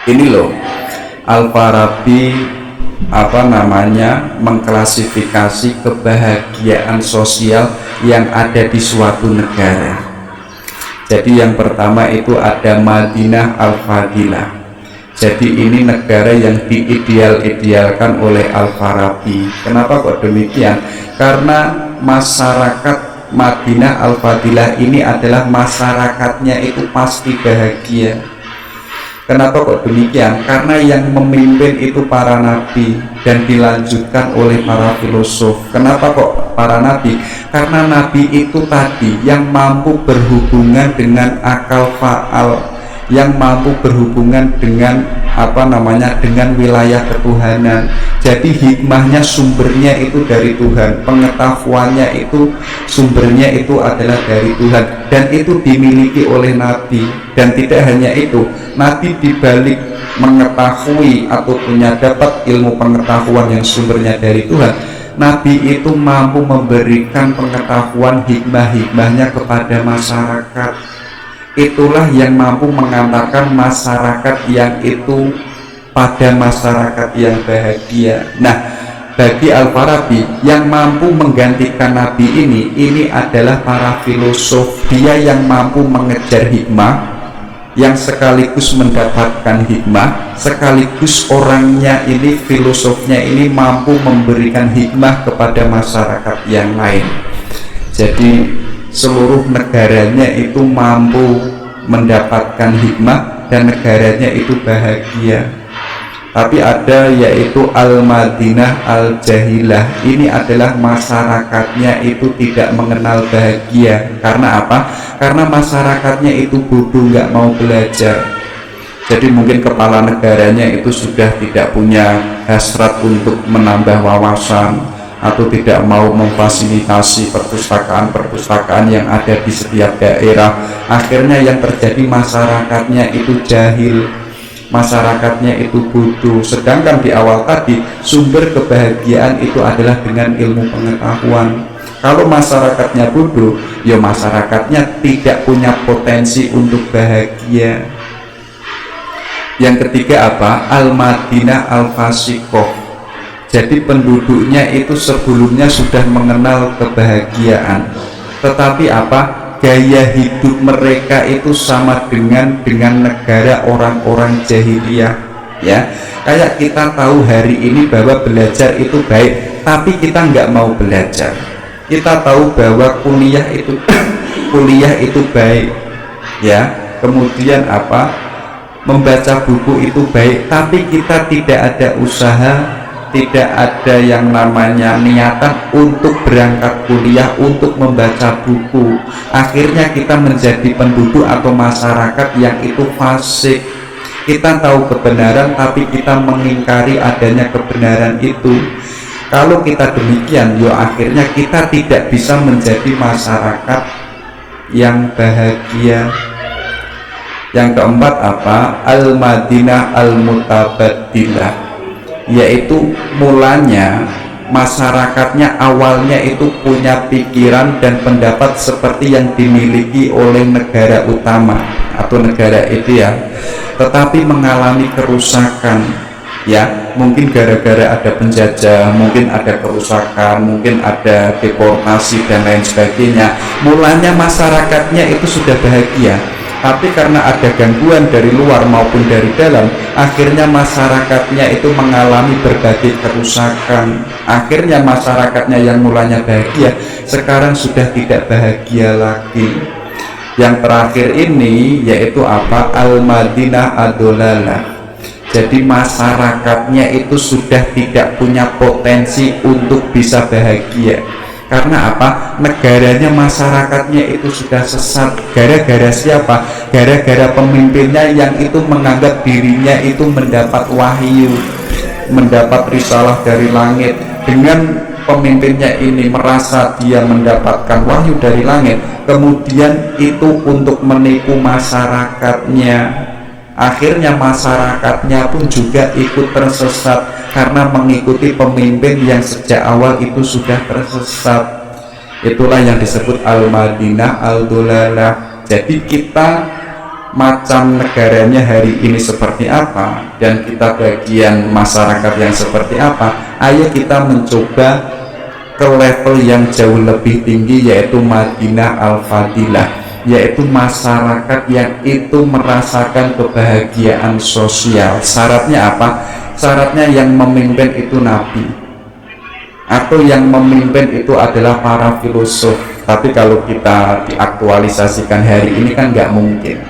Ini loh, Al-Farabi mengklasifikasi kebahagiaan sosial yang ada di suatu negara. Jadi yang pertama itu ada Madinah Al-Fadilah. Jadi ini negara yang diideal-idealkan oleh Al-Farabi. Kenapa kok demikian? Karena masyarakat Madinah Al-Fadilah ini adalah masyarakatnya itu pasti bahagia. Kenapa kok demikian? Karena yang memimpin itu para nabi dan dilanjutkan oleh para filosof. Kenapa kok para nabi? Karena nabi itu tadi yang mampu berhubungan dengan akal faal, yang mampu berhubungan dengan dengan wilayah ketuhanan. Jadi hikmahnya sumbernya itu dari Tuhan, pengetahuannya itu sumbernya itu adalah dari Tuhan, dan itu dimiliki oleh nabi. Dan tidak hanya itu, nabi dibalik mengetahui atau punya dapat ilmu pengetahuan yang sumbernya dari Tuhan, nabi itu mampu memberikan pengetahuan hikmah-hikmahnya kepada masyarakat. Itulah yang mampu mengantarkan masyarakat yang itu pada masyarakat yang bahagia. Nah, bagi Al-Farabi, yang mampu menggantikan nabi ini adalah para filosof. Dia yang mampu mengejar hikmah, yang sekaligus mendapatkan hikmah, sekaligus orangnya ini, filosofnya ini mampu memberikan hikmah kepada masyarakat yang lain. Jadi seluruh negaranya itu mampu mendapatkan hikmah dan negaranya itu bahagia. Tapi ada yaitu Al-Madinah Al-Jahilah. Ini adalah masyarakatnya itu tidak mengenal bahagia. Karena apa? Karena masyarakatnya itu bodoh, nggak mau belajar. Jadi mungkin kepala negaranya itu sudah tidak punya hasrat untuk menambah wawasan, atau tidak mau memfasilitasi perpustakaan-perpustakaan yang ada di setiap daerah. Akhirnya yang terjadi masyarakatnya itu jahil, masyarakatnya itu bodoh. Sedangkan di awal tadi sumber kebahagiaan itu adalah dengan ilmu pengetahuan. Kalau masyarakatnya bodoh, ya masyarakatnya tidak punya potensi untuk bahagia. Yang ketiga apa? Al-Madinah Al-Fasiqah. Jadi penduduknya itu sebelumnya sudah mengenal kebahagiaan, tetapi apa? Gaya hidup mereka itu sama dengan negara orang-orang jahiliyah ya. Kayak kita tahu hari ini bahwa belajar itu baik, tapi kita nggak mau belajar. Kita tahu bahwa kuliah itu baik ya. Kemudian apa? Membaca buku itu baik, tapi kita tidak ada usaha, tidak ada yang namanya niatan untuk berangkat kuliah, untuk membaca buku. Akhirnya kita menjadi penduduk atau masyarakat yang itu fasik. Kita tahu kebenaran tapi kita mengingkari adanya kebenaran itu. Kalau kita demikian, akhirnya kita tidak bisa menjadi masyarakat yang bahagia. Yang keempat apa? Al-Madinah Al-Mutabaddilah, yaitu mulanya masyarakatnya awalnya itu punya pikiran dan pendapat seperti yang dimiliki oleh negara utama atau negara ideal, tetapi mengalami kerusakan ya. Mungkin gara-gara ada penjajah, mungkin ada kerusakan, mungkin ada deportasi dan lain sebagainya. Mulanya masyarakatnya itu sudah bahagia, Tapi karena ada gangguan dari luar maupun dari dalam, akhirnya masyarakatnya itu mengalami berbagai kerusakan. Akhirnya masyarakatnya yang mulanya bahagia sekarang sudah tidak bahagia lagi. Yang terakhir ini yaitu apa? Al-Madinah Ad-Dolalah. Jadi masyarakatnya itu sudah tidak punya potensi untuk bisa bahagia. Karena apa? Negaranya, masyarakatnya itu sudah sesat. Gara-gara siapa? Gara-gara pemimpinnya yang itu menganggap dirinya itu mendapat wahyu, mendapat risalah dari langit. Dengan pemimpinnya ini merasa dia mendapatkan wahyu dari langit, kemudian itu untuk menipu masyarakatnya. Akhirnya masyarakatnya pun juga ikut tersesat karena mengikuti pemimpin yang sejak awal itu sudah tersesat. Itulah yang disebut Al-Madinah Al-Dolalah. Jadi kita macam negaranya hari ini seperti apa dan kita bagian masyarakat yang seperti apa, ayo kita mencoba ke level yang jauh lebih tinggi, yaitu Madinah Al-Fadilah, yaitu masyarakat yang itu merasakan kebahagiaan sosial. Syaratnya apa? Syaratnya yang memimpin itu nabi, atau yang memimpin itu adalah para filosof. Tapi kalau kita diaktualisasikan hari ini kan nggak mungkin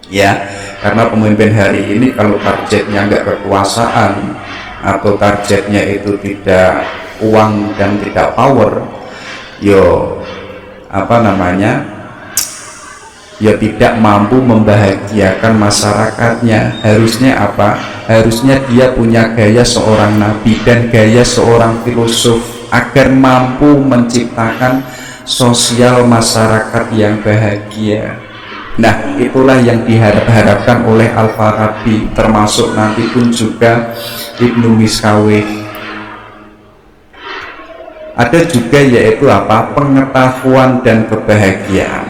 ya, karena pemimpin hari ini kalau targetnya nggak kekuasaan atau targetnya itu tidak uang dan tidak power, yo apa namanya, ya tidak mampu membahagiakan masyarakatnya. Harusnya apa? Harusnya dia punya gaya seorang nabi dan gaya seorang filosof agar mampu menciptakan sosial masyarakat yang bahagia. Nah, itulah yang diharapkan oleh Al-Farabi, termasuk nanti pun juga Ibnu Miskawih. Ada juga yaitu apa? Pengetahuan dan kebahagiaan.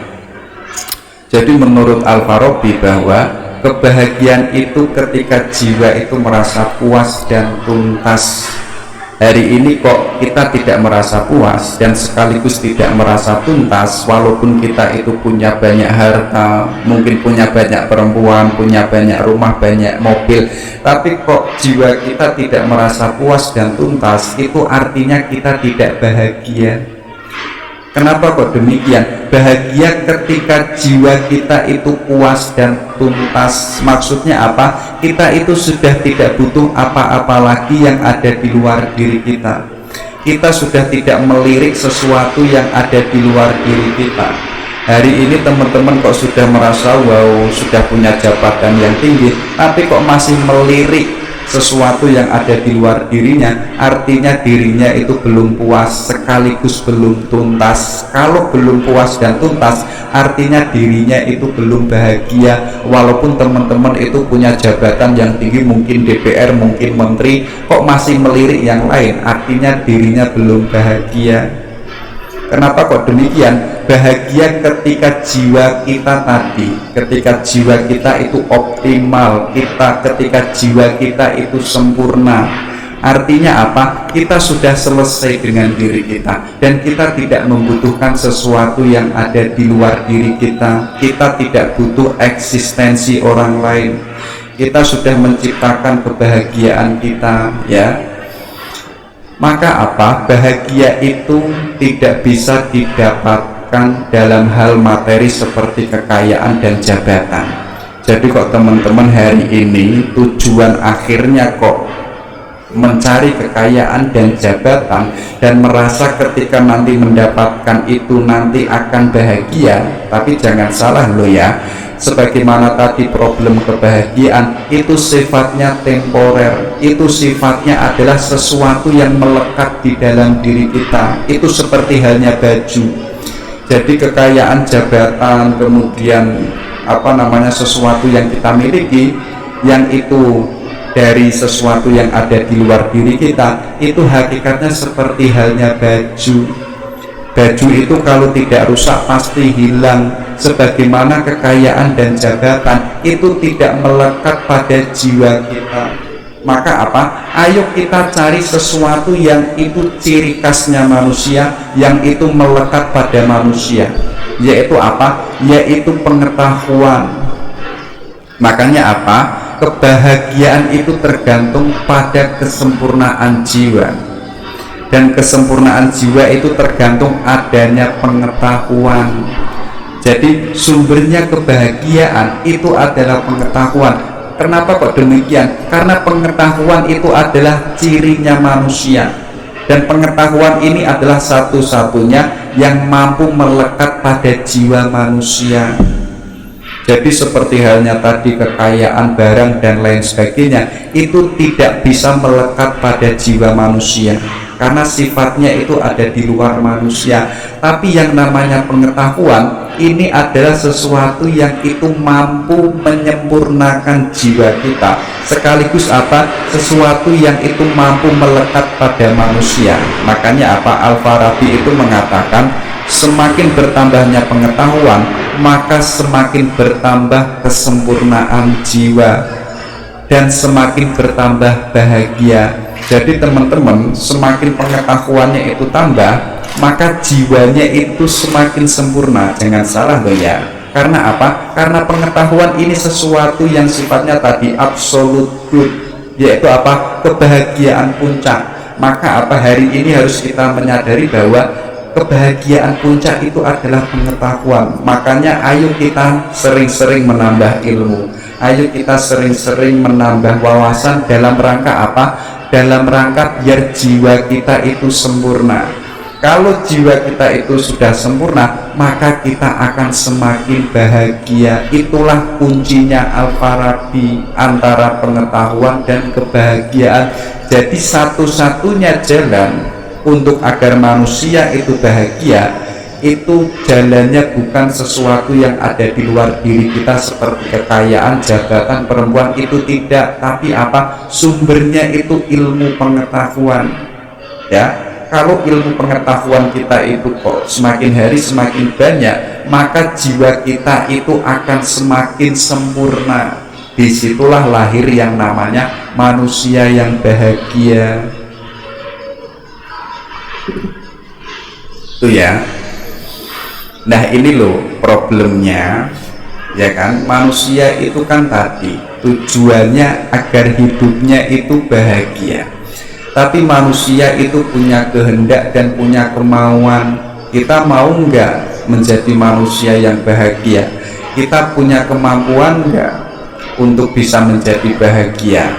Jadi menurut Al-Farabi bahwa kebahagiaan itu ketika jiwa itu merasa puas dan tuntas. Hari ini kok kita tidak merasa puas dan sekaligus tidak merasa tuntas, walaupun kita itu punya banyak harta, mungkin punya banyak perempuan, punya banyak rumah, banyak mobil, tapi kok jiwa kita tidak merasa puas dan tuntas, itu artinya kita tidak bahagia. Kenapa kok demikian? Bahagia ketika jiwa kita itu puas dan tuntas. Maksudnya apa? Kita itu sudah tidak butuh apa-apa lagi yang ada di luar diri kita. Kita sudah tidak melirik sesuatu yang ada di luar diri kita. Hari ini teman-teman kok sudah merasa wow, sudah punya jabatan yang tinggi, tapi kok masih melirik sesuatu yang ada di luar dirinya, artinya dirinya itu belum puas sekaligus belum tuntas. Kalau belum puas dan tuntas, artinya dirinya itu belum bahagia. Walaupun teman-teman itu punya jabatan yang tinggi, mungkin DPR, mungkin menteri, kok masih melirik yang lain, artinya dirinya belum bahagia. Kenapa kok demikian? Bahagia ketika jiwa kita tadi, ketika jiwa kita itu optimal, ketika jiwa kita itu sempurna. Artinya apa? Kita sudah selesai dengan diri kita dan kita tidak membutuhkan sesuatu yang ada di luar diri kita. Kita tidak butuh eksistensi orang lain. Kita sudah menciptakan kebahagiaan kita, ya. Maka apa? Bahagia itu tidak bisa didapatkan dalam hal materi seperti kekayaan dan jabatan. Jadi kok teman-teman hari ini tujuan akhirnya kok mencari kekayaan dan jabatan dan merasa ketika nanti mendapatkan itu nanti akan bahagia. Tapi jangan salah loh ya, sebagaimana tadi problem kebahagiaan itu sifatnya temporer, itu sifatnya adalah sesuatu yang melekat di dalam diri kita. Itu seperti halnya baju. Jadi kekayaan, jabatan, kemudian sesuatu yang kita miliki yang itu dari sesuatu yang ada di luar diri kita, itu hakikatnya seperti halnya baju. Baju itu kalau tidak rusak pasti hilang. Sebagaimana kekayaan dan jabatan itu tidak melekat pada jiwa kita. Maka apa? Ayo kita cari sesuatu yang itu ciri khasnya manusia, yang itu melekat pada manusia, yaitu apa? Yaitu pengetahuan. Makanya apa? Kebahagiaan itu tergantung pada kesempurnaan jiwa, dan kesempurnaan jiwa itu tergantung adanya pengetahuan. Jadi sumbernya kebahagiaan itu adalah pengetahuan. Kenapa kok demikian? Karena pengetahuan itu adalah cirinya manusia, dan pengetahuan ini adalah satu-satunya yang mampu melekat pada jiwa manusia. Jadi seperti halnya tadi kekayaan barang dan lain sebagainya, itu tidak bisa melekat pada jiwa manusia karena sifatnya itu ada di luar manusia. Tapi yang namanya pengetahuan ini adalah sesuatu yang itu mampu menyempurnakan jiwa kita, sekaligus apa? Sesuatu yang itu mampu melekat pada manusia. Makanya apa? Al-Farabi itu mengatakan, semakin bertambahnya pengetahuan, maka semakin bertambah kesempurnaan jiwa dan semakin bertambah bahagia. Jadi teman-teman, semakin pengetahuannya itu tambah, maka jiwanya itu semakin sempurna. Jangan salah loh ya. Karena apa? Karena pengetahuan ini sesuatu yang sifatnya tadi absolute good, yaitu apa? Kebahagiaan puncak. Maka apa? Hari ini harus kita menyadari bahwa kebahagiaan puncak itu adalah pengetahuan. Makanya ayo kita sering-sering menambah ilmu, ayo kita sering-sering menambah wawasan dalam rangka apa? Dalam rangka biar jiwa kita itu sempurna. Kalau jiwa kita itu sudah sempurna, maka kita akan semakin bahagia. Itulah kuncinya Al-Farabi antara pengetahuan dan kebahagiaan. Jadi satu-satunya jalan untuk agar manusia itu bahagia, itu jalannya bukan sesuatu yang ada di luar diri kita seperti kekayaan, jabatan, perempuan, itu tidak. Tapi apa? Sumbernya itu ilmu pengetahuan. Ya, kalau ilmu pengetahuan kita itu kok semakin hari semakin banyak, maka jiwa kita itu akan semakin sempurna. Disitulah lahir yang namanya manusia yang bahagia. Itu ya. Nah ini loh problemnya, ya kan? Manusia itu kan tadi tujuannya agar hidupnya itu bahagia, tapi manusia itu punya kehendak dan punya kemauan. Kita mau nggak menjadi manusia yang bahagia? Kita punya kemampuan nggak untuk bisa menjadi bahagia?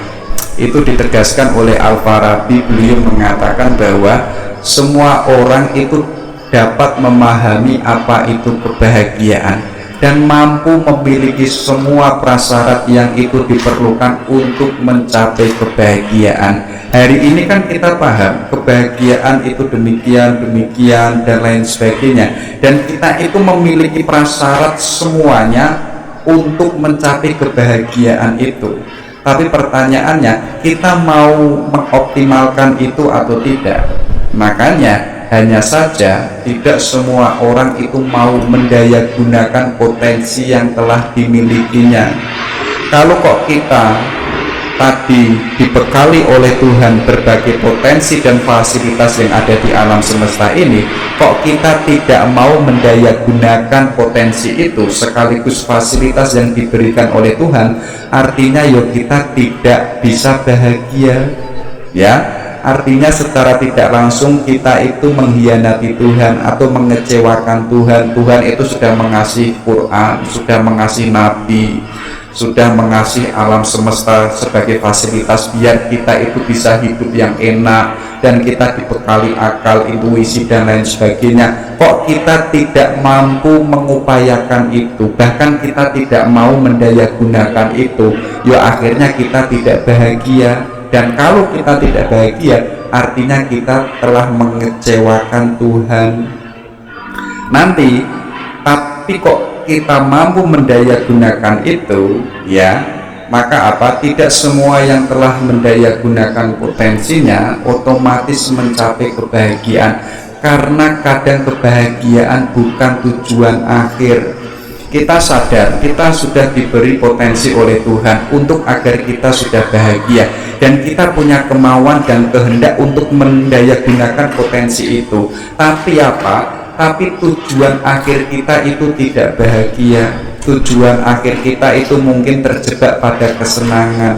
Itu ditegaskan oleh Al-Farabi. Beliau mengatakan bahwa semua orang itu dapat memahami apa itu kebahagiaan dan mampu memiliki semua prasyarat yang itu diperlukan untuk mencapai kebahagiaan. Hari ini kan kita paham kebahagiaan itu demikian dan lain sebagainya, dan kita itu memiliki prasyarat semuanya untuk mencapai kebahagiaan itu. Tapi pertanyaannya, kita mau mengoptimalkan itu atau tidak? Makanya hanya saja tidak semua orang itu mau mendayagunakan potensi yang telah dimilikinya. Kalau kok kita tadi dibekali oleh Tuhan berbagai potensi dan fasilitas yang ada di alam semesta ini, kok kita tidak mau mendayagunakan potensi itu sekaligus fasilitas yang diberikan oleh Tuhan, artinya yuk kita tidak bisa bahagia, ya. Artinya secara tidak langsung kita itu mengkhianati Tuhan atau mengecewakan Tuhan. Tuhan itu sudah mengasihi Quran, sudah mengasihi Nabi, sudah mengasihi alam semesta sebagai fasilitas biar kita itu bisa hidup yang enak dan kita dibekali akal, intuisi dan lain sebagainya. Kok kita tidak mampu mengupayakan itu, bahkan kita tidak mau mendayagunakan itu, ya akhirnya kita tidak bahagia. Dan kalau kita tidak bahagia, artinya kita telah mengecewakan Tuhan. Nanti, tapi kok kita mampu mendayagunakan itu, ya, maka apa? Tidak semua yang telah mendayagunakan potensinya otomatis mencapai kebahagiaan, karena kadang kebahagiaan bukan tujuan akhir. kita sadar kita sudah diberi potensi oleh Tuhan untuk agar kita sudah bahagia, dan kita punya kemauan dan kehendak untuk mendayagunakan potensi itu. Tapi tapi tujuan akhir kita itu tidak bahagia. Tujuan akhir kita itu mungkin terjebak pada kesenangan,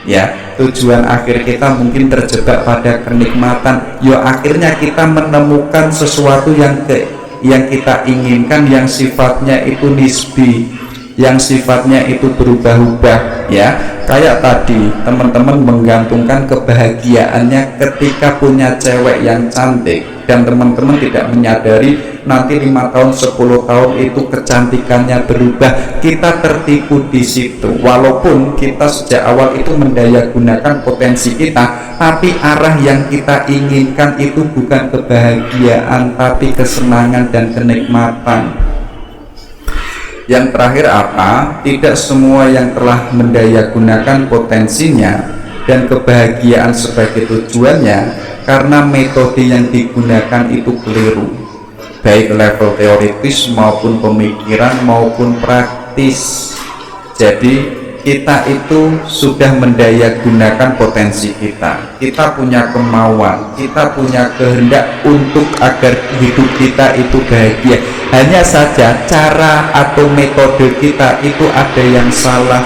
ya. Tujuan akhir kita mungkin terjebak pada kenikmatan. Akhirnya kita menemukan sesuatu yang kita inginkan, yang sifatnya itu nisbi, yang sifatnya itu berubah-ubah, ya. Kayak tadi teman-teman menggantungkan kebahagiaannya ketika punya cewek yang cantik, dan teman-teman tidak menyadari nanti 5 tahun 10 tahun itu kecantikannya berubah. Kita tertipu di situ, walaupun kita sejak awal itu mendayagunakan potensi kita, tapi arah yang kita inginkan itu bukan kebahagiaan tapi kesenangan dan kenikmatan. Yang terakhir tidak semua yang telah mendayagunakan potensinya dan kebahagiaan sebagai tujuannya karena metode yang digunakan itu keliru, baik level teoritis maupun pemikiran maupun praktis. Jadi kita itu sudah mendayagunakan potensi kita punya kemauan, kita punya kehendak untuk agar hidup kita itu bahagia. Hanya saja cara atau metode kita itu ada yang salah,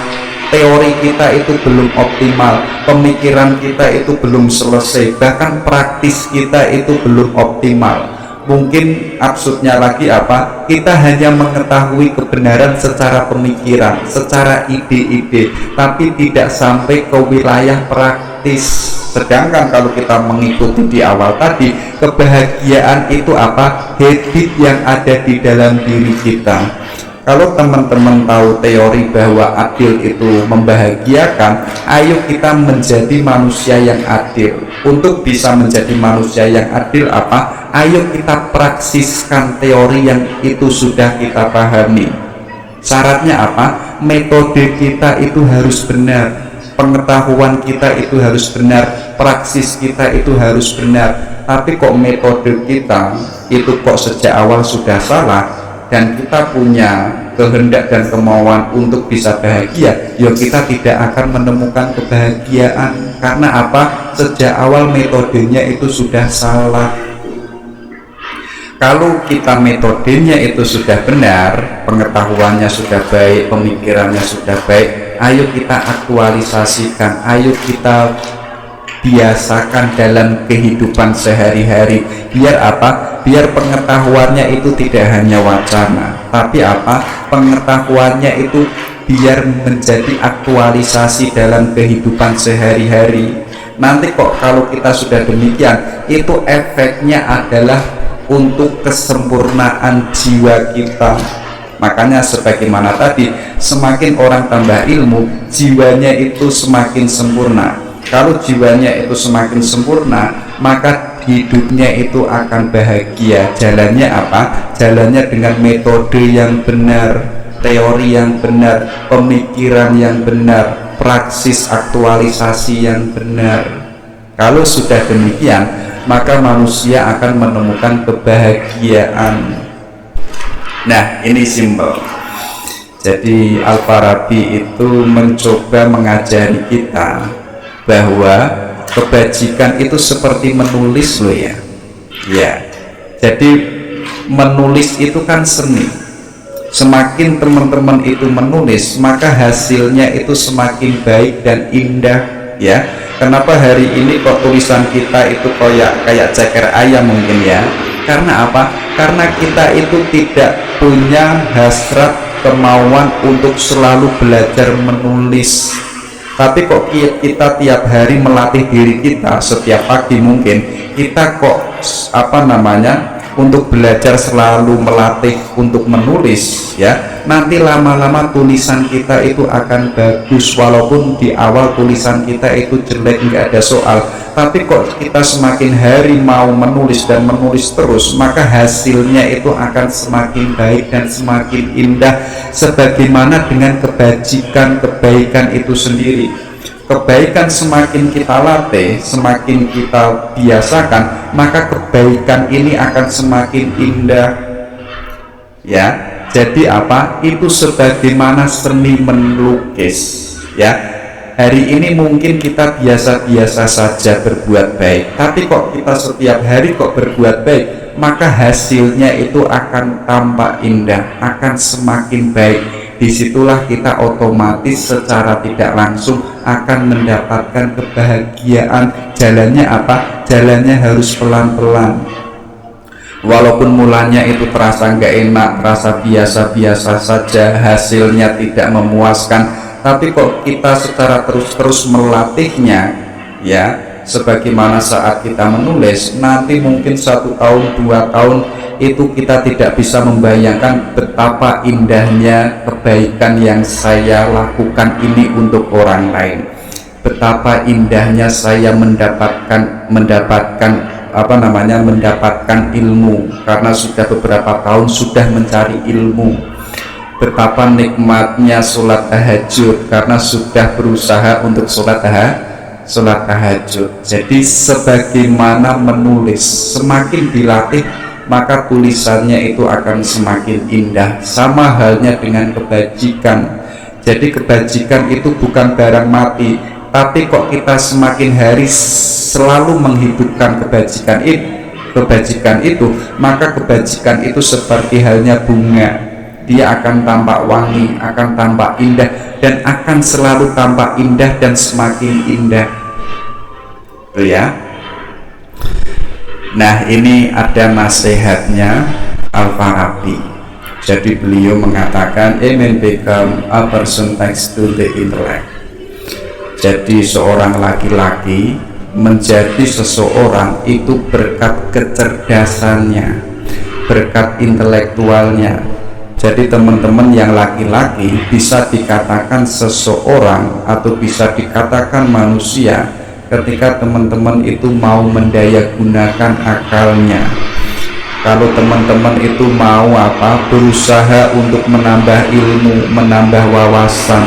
teori kita itu belum optimal, pemikiran kita itu belum selesai, bahkan praktis kita itu belum optimal. Mungkin absurdnya lagi kita hanya mengetahui kebenaran secara pemikiran, secara ide-ide, tapi tidak sampai ke wilayah praktis. Sedangkan kalau kita mengikuti di awal tadi, kebahagiaan itu habit yang ada di dalam diri kita. Kalau teman-teman tahu teori bahwa adil itu membahagiakan, ayo kita menjadi manusia yang adil. Untuk bisa menjadi manusia yang adil ayo kita praksiskan teori yang itu sudah kita pahami. Syaratnya metode kita itu harus benar, pengetahuan kita itu harus benar, praksis kita itu harus benar. Tapi kok metode kita itu kok sejak awal sudah salah, dan kita punya kehendak dan kemauan untuk bisa bahagia, kita tidak akan menemukan kebahagiaan. Karena sejak awal metodenya itu sudah salah. Kalau kita metodenya itu sudah benar, pengetahuannya sudah baik, pemikirannya sudah baik, ayo kita aktualisasikan, ayo kita biasakan dalam kehidupan sehari-hari. Biar biar pengetahuannya itu tidak hanya wacana, tapi pengetahuannya itu biar menjadi aktualisasi dalam kehidupan sehari-hari. Nanti kalau kita sudah demikian, itu efeknya adalah untuk kesempurnaan jiwa kita. Makanya sebagaimana tadi, semakin orang tambah ilmu, jiwanya itu semakin sempurna. Kalau jiwanya itu semakin sempurna, maka hidupnya itu akan bahagia. Jalannya Jalannya dengan metode yang benar, teori yang benar, pemikiran yang benar, praksis aktualisasi yang benar. Kalau sudah demikian, maka manusia akan menemukan kebahagiaan. Nah, ini simpel. Jadi Al-Farabi itu mencoba mengajari kita bahwa kebajikan itu seperti menulis loh ya. Jadi menulis itu kan seni. Semakin teman-teman itu menulis, maka hasilnya itu semakin baik dan indah, ya. Kenapa hari ini kok tulisan kita itu kayak ceker ayam mungkin ya? Karena Karena kita itu tidak punya hasrat kemauan untuk selalu belajar menulis. Tapi kok kita tiap hari melatih diri kita, setiap pagi mungkin kita kok untuk belajar selalu melatih untuk menulis, ya. Nanti lama-lama tulisan kita itu akan bagus, walaupun di awal tulisan kita itu jelek, nggak ada soal. Tapi kok kita semakin hari mau menulis dan menulis terus, maka hasilnya itu akan semakin baik dan semakin indah. Sebagaimana dengan kebaikan itu sendiri. Kebaikan semakin kita latih, semakin kita biasakan, maka kebaikan ini akan semakin indah, ya. Jadi apa? Itu sebagaimana seni melukis, ya. Hari ini mungkin kita biasa-biasa saja berbuat baik, tapi kok kita setiap hari kok berbuat baik, maka hasilnya itu akan tampak indah, akan semakin baik. Disitulah kita otomatis secara tidak langsung akan mendapatkan kebahagiaan. Jalannya apa? Jalannya harus pelan-pelan. Walaupun mulanya itu terasa nggak enak, terasa biasa-biasa saja, hasilnya tidak memuaskan, tapi kok kita secara terus-terus melatihnya, ya, sebagaimana saat kita menulis, nanti mungkin 1 tahun 2 tahun itu kita tidak bisa membayangkan betapa indahnya kebaikan yang saya lakukan ini untuk orang lain, betapa indahnya saya mendapatkan ilmu karena sudah beberapa tahun sudah mencari ilmu. Betapa nikmatnya sholat tahajud karena sudah berusaha untuk sholat tahajud. Jadi sebagaimana menulis, semakin dilatih maka tulisannya itu akan semakin indah. Sama halnya dengan kebajikan. Jadi kebajikan itu bukan barang mati, tapi kok kita semakin hari selalu menghidupkan kebajikan itu, maka kebajikan itu seperti halnya bunga. Dia akan tampak wangi, akan tampak indah, dan akan selalu tampak indah dan semakin indah. Tuh ya. Nah, ini ada nasihatnya Al-Farabi. Jadi beliau mengatakan, "Amen become a person thanks to the intellect." Jadi seorang laki-laki menjadi seseorang itu berkat kecerdasannya, berkat intelektualnya. Jadi teman-teman yang laki-laki bisa dikatakan seseorang atau bisa dikatakan manusia ketika teman-teman itu mau mendayagunakan akalnya. Kalau teman-teman itu mau berusaha untuk menambah ilmu, menambah wawasan,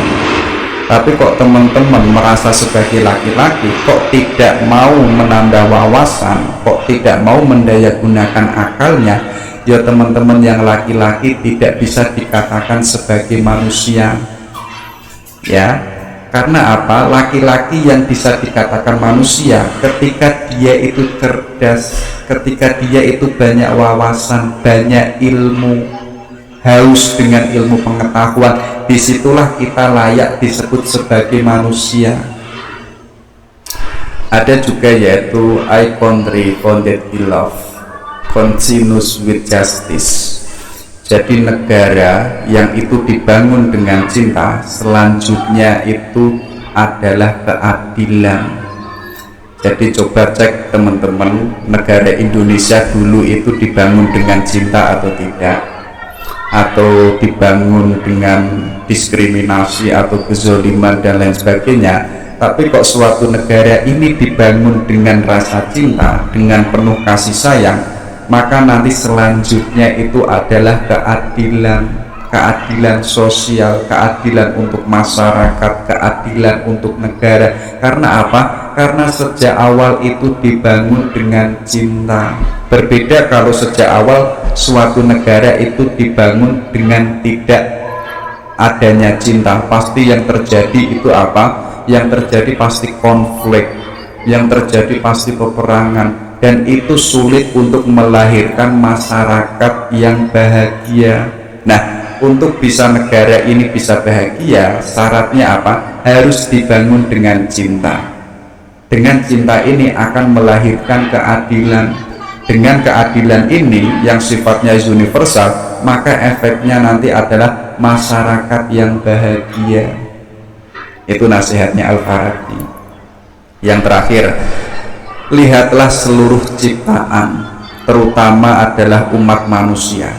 tapi kok teman-teman merasa sebagai laki-laki kok tidak mau menambah wawasan, kok tidak mau mendayagunakan akalnya, ya teman-teman yang laki-laki tidak bisa dikatakan sebagai manusia, ya. Karena apa? Laki-laki yang bisa dikatakan manusia ketika dia itu cerdas, ketika dia itu banyak wawasan, banyak ilmu, haus dengan ilmu pengetahuan. Disitulah kita layak disebut sebagai manusia. Ada juga yaitu I country founded in love, continuous with justice. Jadi negara yang itu dibangun dengan cinta, selanjutnya itu adalah keadilan. Jadi coba cek teman-teman, negara Indonesia dulu itu dibangun dengan cinta atau tidak, atau dibangun dengan diskriminasi atau kezaliman dan lain sebagainya. Tapi kok suatu negara ini dibangun dengan rasa cinta, dengan penuh kasih sayang, maka nanti selanjutnya itu adalah keadilan sosial, keadilan untuk masyarakat, keadilan untuk negara. Karena apa? Karena sejak awal itu dibangun dengan cinta. Berbeda kalau sejak awal suatu negara itu dibangun dengan tidak adanya cinta, pasti yang terjadi itu apa? Yang terjadi pasti konflik, yang terjadi pasti peperangan, dan itu sulit untuk melahirkan masyarakat yang bahagia. Nah, untuk bisa negara ini bisa bahagia, syaratnya apa? Harus dibangun dengan cinta. Dengan cinta ini akan melahirkan keadilan. Dengan keadilan ini yang sifatnya universal, maka efeknya nanti adalah masyarakat yang bahagia. Itu nasihatnya Al-Farabi. Yang terakhir, lihatlah seluruh ciptaan, terutama adalah umat manusia,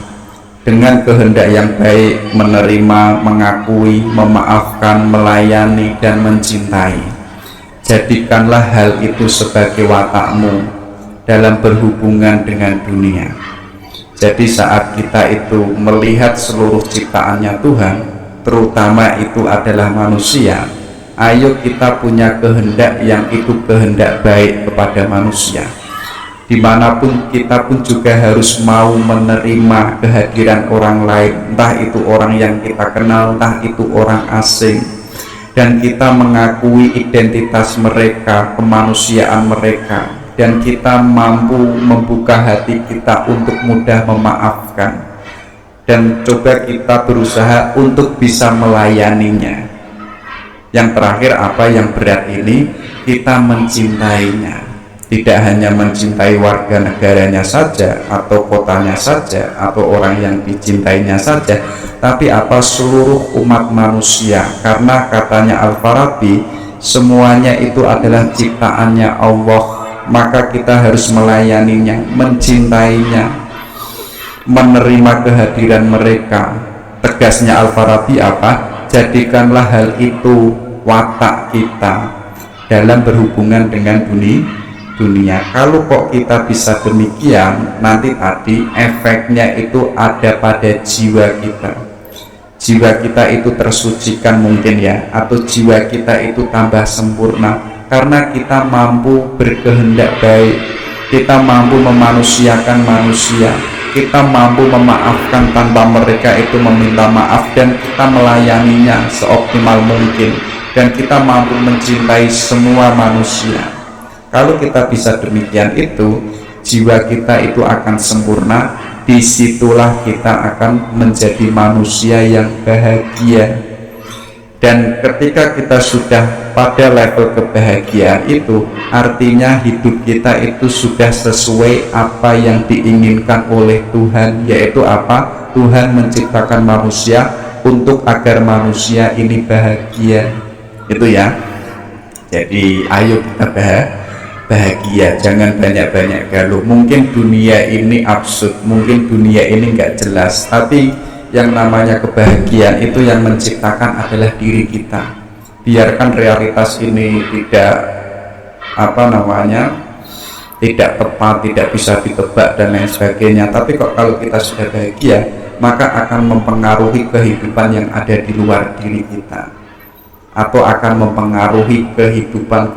dengan kehendak yang baik, menerima, mengakui, memaafkan, melayani, dan mencintai. Jadikanlah hal itu sebagai watakmu dalam berhubungan dengan dunia. Jadi saat kita itu melihat seluruh ciptaannya Tuhan, terutama itu adalah manusia, ayo kita punya kehendak yang itu kehendak baik kepada manusia. Dimanapun kita pun juga harus mau menerima kehadiran orang lain, entah itu orang yang kita kenal, entah itu orang asing, dan kita mengakui identitas mereka, kemanusiaan mereka, dan kita mampu membuka hati kita untuk mudah memaafkan, dan coba kita berusaha untuk bisa melayaninya. Yang terakhir, apa yang berat ini, kita mencintainya. Tidak hanya mencintai warga negaranya saja, atau kotanya saja, atau orang yang dicintainya saja, tapi apa seluruh umat manusia. Karena katanya Al-Farabi, semuanya itu adalah ciptaannya Allah, maka kita harus melayaninya, mencintainya, menerima kehadiran mereka. Tegasnya Al-Farabi apa? Jadikanlah hal itu watak kita dalam berhubungan dengan dunia. Kalau kok kita bisa demikian, nanti tadi efeknya itu ada pada jiwa kita. Jiwa kita itu tersucikan mungkin ya, atau jiwa kita itu tambah sempurna karena kita mampu berkehendak baik, kita mampu memanusiakan manusia, kita mampu memaafkan tanpa mereka itu meminta maaf, dan kita melayaninya seoptimal mungkin, dan kita mampu mencintai semua manusia. Kalau kita bisa demikian itu, jiwa kita itu akan sempurna. Disitulah kita akan menjadi manusia yang bahagia. Dan ketika kita sudah pada level kebahagiaan itu, artinya hidup kita itu sudah sesuai apa yang diinginkan oleh Tuhan. Yaitu apa? Tuhan menciptakan manusia untuk agar manusia ini bahagia. Itu ya. Jadi ayo kita bahagia, jangan banyak-banyak galuh. Mungkin dunia ini absurd, mungkin dunia ini nggak jelas, tapi yang namanya kebahagiaan itu yang menciptakan adalah diri kita. Biarkan realitas ini tidak tidak tepat, tidak bisa ditebak dan lain sebagainya, tapi kok kalau kita sudah bahagia, maka akan mempengaruhi kehidupan yang ada di luar diri kita, atau akan mempengaruhi kehidupan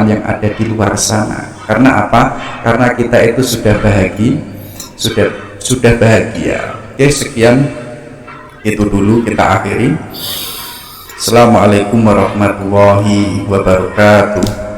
yang ada di luar sana. Karena apa? Karena kita itu sudah bahagia. Oke, sekian itu dulu, kita akhiri. Assalamualaikum warahmatullahi wabarakatuh.